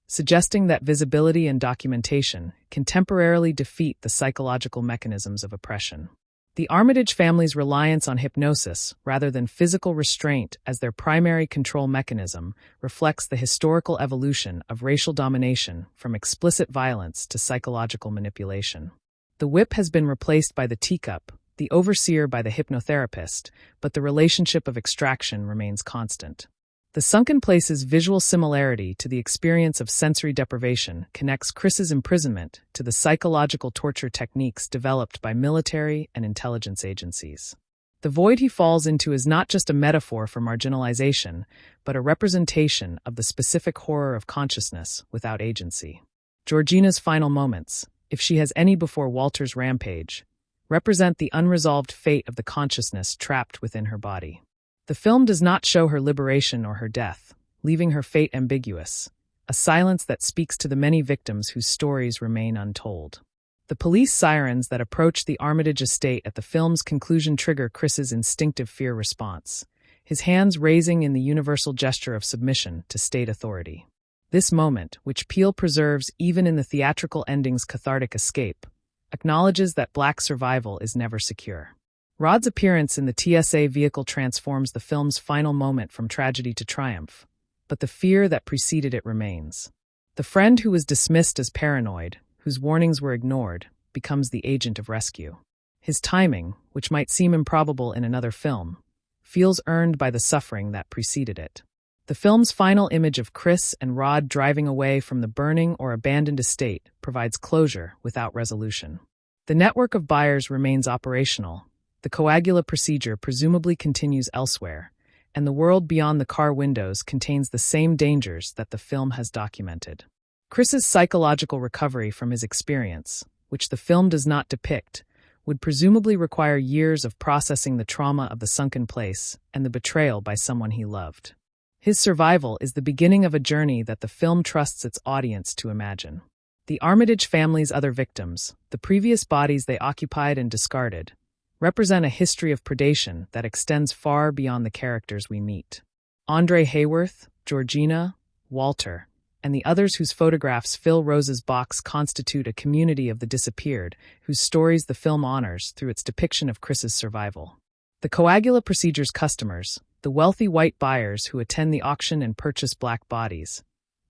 suggesting that visibility and documentation can temporarily defeat the psychological mechanisms of oppression. The Armitage family's reliance on hypnosis, rather than physical restraint as their primary control mechanism, reflects the historical evolution of racial domination from explicit violence to psychological manipulation. The whip has been replaced by the teacup, the overseer by the hypnotherapist, but the relationship of extraction remains constant. The sunken place's visual similarity to the experience of sensory deprivation connects Chris's imprisonment to the psychological torture techniques developed by military and intelligence agencies. The void he falls into is not just a metaphor for marginalization, but a representation of the specific horror of consciousness without agency. Georgina's final moments, if she has any before Walter's rampage, represent the unresolved fate of the consciousness trapped within her body. The film does not show her liberation or her death, leaving her fate ambiguous, a silence that speaks to the many victims whose stories remain untold. The police sirens that approach the Armitage estate at the film's conclusion trigger Chris's instinctive fear response, his hands raising in the universal gesture of submission to state authority. This moment, which Peele preserves even in the theatrical ending's cathartic escape, acknowledges that Black survival is never secure. Rod's appearance in the TSA vehicle transforms the film's final moment from tragedy to triumph, but the fear that preceded it remains. The friend who was dismissed as paranoid, whose warnings were ignored, becomes the agent of rescue. His timing, which might seem improbable in another film, feels earned by the suffering that preceded it. The film's final image of Chris and Rod driving away from the burning or abandoned estate provides closure without resolution. The network of buyers remains operational, the coagula procedure presumably continues elsewhere, and the world beyond the car windows contains the same dangers that the film has documented. Chris's psychological recovery from his experience, which the film does not depict, would presumably require years of processing the trauma of the sunken place and the betrayal by someone he loved. His survival is the beginning of a journey that the film trusts its audience to imagine. The Armitage family's other victims, the previous bodies they occupied and discarded, represent a history of predation that extends far beyond the characters we meet. Andre Hayworth, Georgina, Walter, and the others whose photographs fill Rose's box constitute a community of the disappeared, whose stories the film honors through its depiction of Chris's survival. The coagula procedure's customers, the wealthy white buyers who attend the auction and purchase black bodies,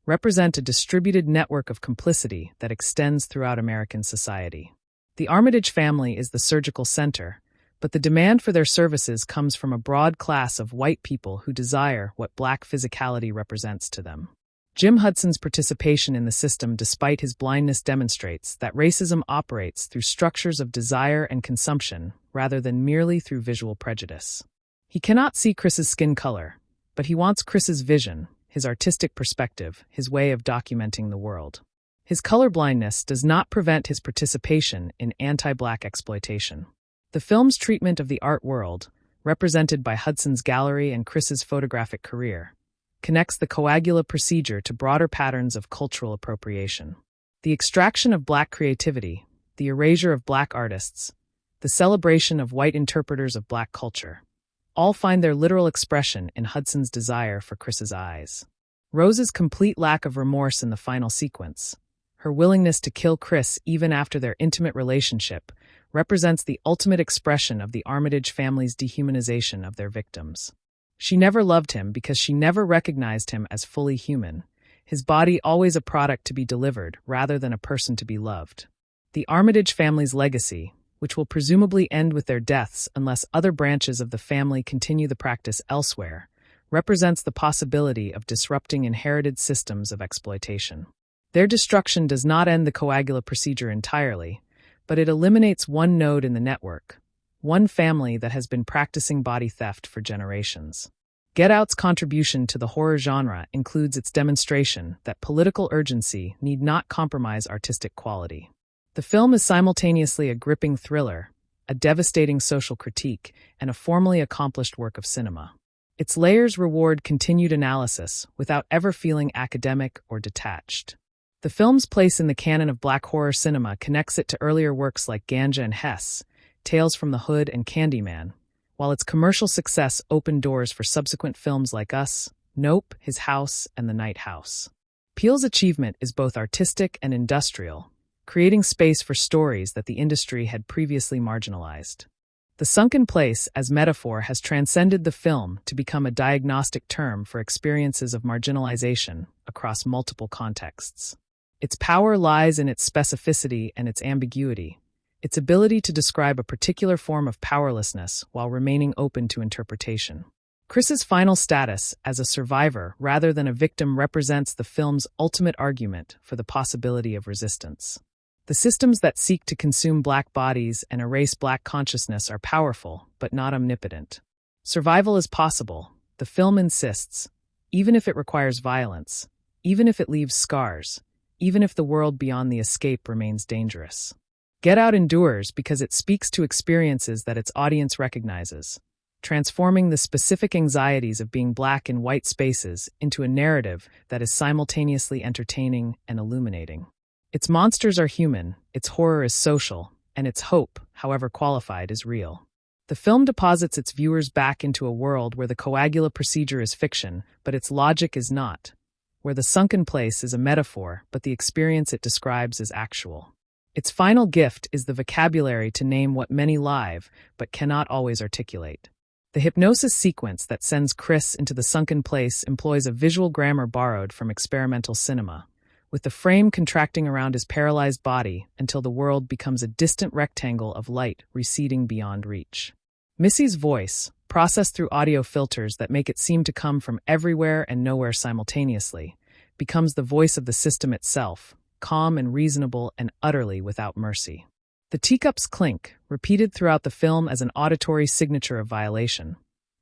represent a distributed network of complicity that extends throughout American society. The Armitage family is the surgical center, but the demand for their services comes from a broad class of white people who desire what black physicality represents to them. Jim Hudson's participation in the system despite his blindness demonstrates that racism operates through structures of desire and consumption rather than merely through visual prejudice. He cannot see Chris's skin color, but he wants Chris's vision, his artistic perspective, his way of documenting the world. His colorblindness does not prevent his participation in anti-black exploitation. The film's treatment of the art world, represented by Hudson's gallery and Chris's photographic career, connects the coagula procedure to broader patterns of cultural appropriation. The extraction of black creativity, the erasure of black artists, the celebration of white interpreters of black culture, all find their literal expression in Hudson's desire for Chris's eyes. Rose's complete lack of remorse in the final sequence, her willingness to kill Chris even after their intimate relationship, represents the ultimate expression of the Armitage family's dehumanization of their victims. She never loved him because she never recognized him as fully human, his body always a product to be delivered rather than a person to be loved. The Armitage family's legacy, which will presumably end with their deaths unless other branches of the family continue the practice elsewhere, represents the possibility of disrupting inherited systems of exploitation. Their destruction does not end the coagula procedure entirely, but it eliminates one node in the network, one family that has been practicing body theft for generations. Get Out's contribution to the horror genre includes its demonstration that political urgency need not compromise artistic quality. The film is simultaneously a gripping thriller, a devastating social critique, and a formally accomplished work of cinema. Its layers reward continued analysis without ever feeling academic or detached. The film's place in the canon of black horror cinema connects it to earlier works like Ganja and Hess, Tales from the Hood and Candyman, while its commercial success opened doors for subsequent films like Us, Nope, His House, and The Night House. Peele's achievement is both artistic and industrial, creating space for stories that the industry had previously marginalized. The sunken place as metaphor has transcended the film to become a diagnostic term for experiences of marginalization across multiple contexts. Its power lies in its specificity and its ambiguity, its ability to describe a particular form of powerlessness while remaining open to interpretation. Chris's final status as a survivor rather than a victim represents the film's ultimate argument for the possibility of resistance. The systems that seek to consume black bodies and erase black consciousness are powerful, but not omnipotent. Survival is possible, the film insists, even if it requires violence, even if it leaves scars, even if the world beyond the escape remains dangerous. Get Out endures because it speaks to experiences that its audience recognizes, transforming the specific anxieties of being black in white spaces into a narrative that is simultaneously entertaining and illuminating. Its monsters are human, its horror is social, and its hope, however qualified, is real. The film deposits its viewers back into a world where the coagula procedure is fiction, but its logic is not, where the sunken place is a metaphor, but the experience it describes is actual. Its final gift is the vocabulary to name what many live, but cannot always articulate. The hypnosis sequence that sends Chris into the sunken place employs a visual grammar borrowed from experimental cinema, with the frame contracting around his paralyzed body until the world becomes a distant rectangle of light receding beyond reach. Missy's voice, processed through audio filters that make it seem to come from everywhere and nowhere simultaneously, becomes the voice of the system itself, calm and reasonable and utterly without mercy. The teacups clink, repeated throughout the film as an auditory signature of violation,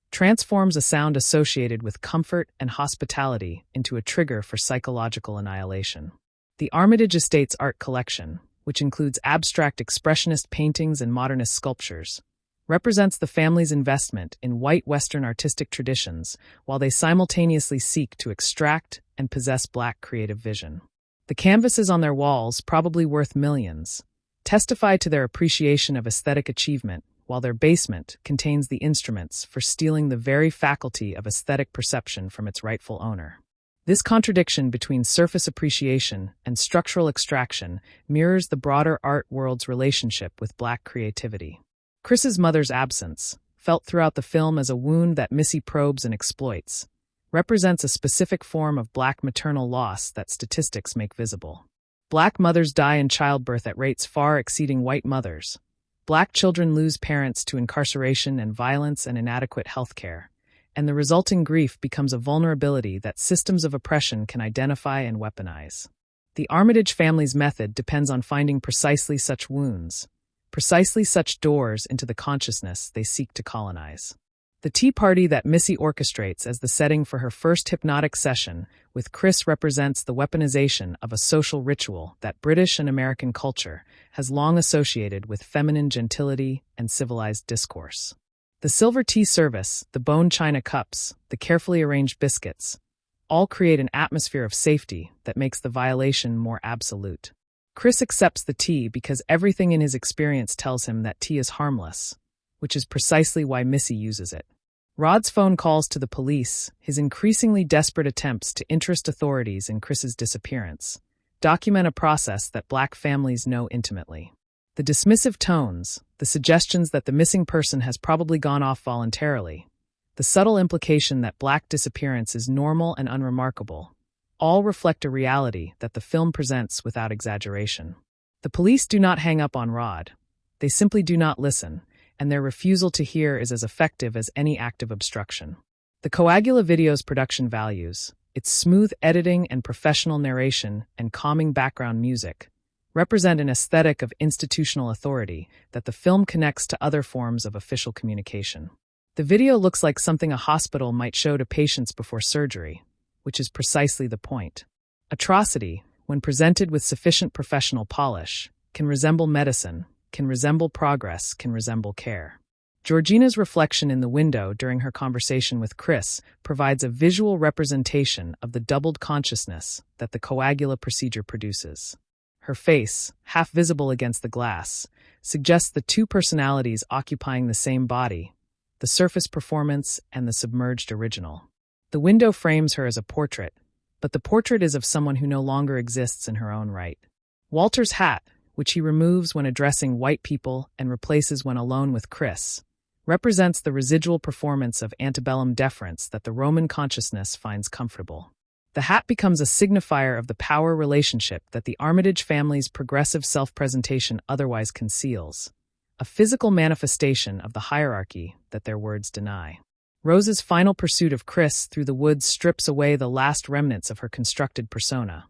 transforms a sound associated with comfort and hospitality into a trigger for psychological annihilation. The Armitage Estates art collection, which includes abstract expressionist paintings and modernist sculptures, represents the family's investment in white Western artistic traditions while they simultaneously seek to extract and possess Black creative vision. The canvases on their walls, probably worth millions, testify to their appreciation of aesthetic achievement, while their basement contains the instruments for stealing the very faculty of aesthetic perception from its rightful owner. This contradiction between surface appreciation and structural extraction mirrors the broader art world's relationship with Black creativity. Chris's mother's absence, felt throughout the film as a wound that Missy probes and exploits, represents a specific form of Black maternal loss that statistics make visible. Black mothers die in childbirth at rates far exceeding white mothers. Black children lose parents to incarceration and violence and inadequate health care, and the resulting grief becomes a vulnerability that systems of oppression can identify and weaponize. The Armitage family's method depends on finding precisely such wounds, precisely such doors into the consciousness they seek to colonize. The tea party that Missy orchestrates as the setting for her first hypnotic session with Chris represents the weaponization of a social ritual that British and American culture has long associated with feminine gentility and civilized discourse. The silver tea service, the bone china cups, the carefully arranged biscuits, all create an atmosphere of safety that makes the violation more absolute. Chris accepts the tea because everything in his experience tells him that tea is harmless, which is precisely why Missy uses it. Rod's phone calls to the police, his increasingly desperate attempts to interest authorities in Chris's disappearance, document a process that Black families know intimately. The dismissive tones, the suggestions that the missing person has probably gone off voluntarily, the subtle implication that Black disappearance is normal and unremarkable, all reflect a reality that the film presents without exaggeration. The police do not hang up on Rod. They simply do not listen, and their refusal to hear is as effective as any act of obstruction. The Coagula video's production values, its smooth editing and professional narration and calming background music, represent an aesthetic of institutional authority that the film connects to other forms of official communication. The video looks like something a hospital might show to patients before surgery, which is precisely the point. Atrocity, when presented with sufficient professional polish, can resemble medicine, can resemble progress, can resemble care. Georgina's reflection in the window during her conversation with Chris provides a visual representation of the doubled consciousness that the coagula procedure produces. Her face, half visible against the glass, suggests the two personalities occupying the same body, the surface performance and the submerged original. The window frames her as a portrait, but the portrait is of someone who no longer exists in her own right. Walter's hat, which he removes when addressing white people and replaces when alone with Chris, represents the residual performance of antebellum deference that the Roman consciousness finds comfortable. The hat becomes a signifier of the power relationship that the Armitage family's progressive self-presentation otherwise conceals, a physical manifestation of the hierarchy that their words deny. Rose's final pursuit of Chris through the woods strips away the last remnants of her constructed persona,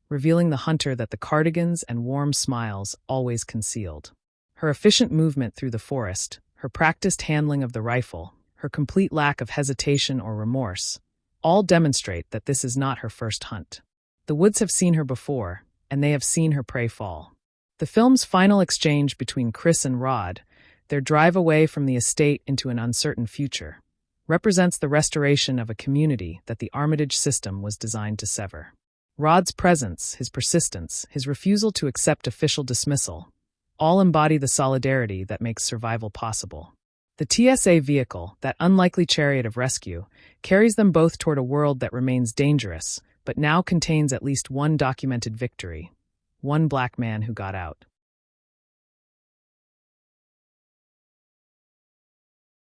revealing the hunter that the cardigans and warm smiles always concealed. Her efficient movement through the forest, her practiced handling of the rifle, her complete lack of hesitation or remorse, all demonstrate that this is not her first hunt. The woods have seen her before, and they have seen her prey fall. The film's final exchange between Chris and Rod, their drive away from the estate into an uncertain future, represents the restoration of a community that the Armitage system was designed to sever. Rod's presence, his persistence, his refusal to accept official dismissal, all embody the solidarity that makes survival possible. The TSA vehicle, that unlikely chariot of rescue, carries them both toward a world that remains dangerous, but now contains at least one documented victory, one Black man who got out.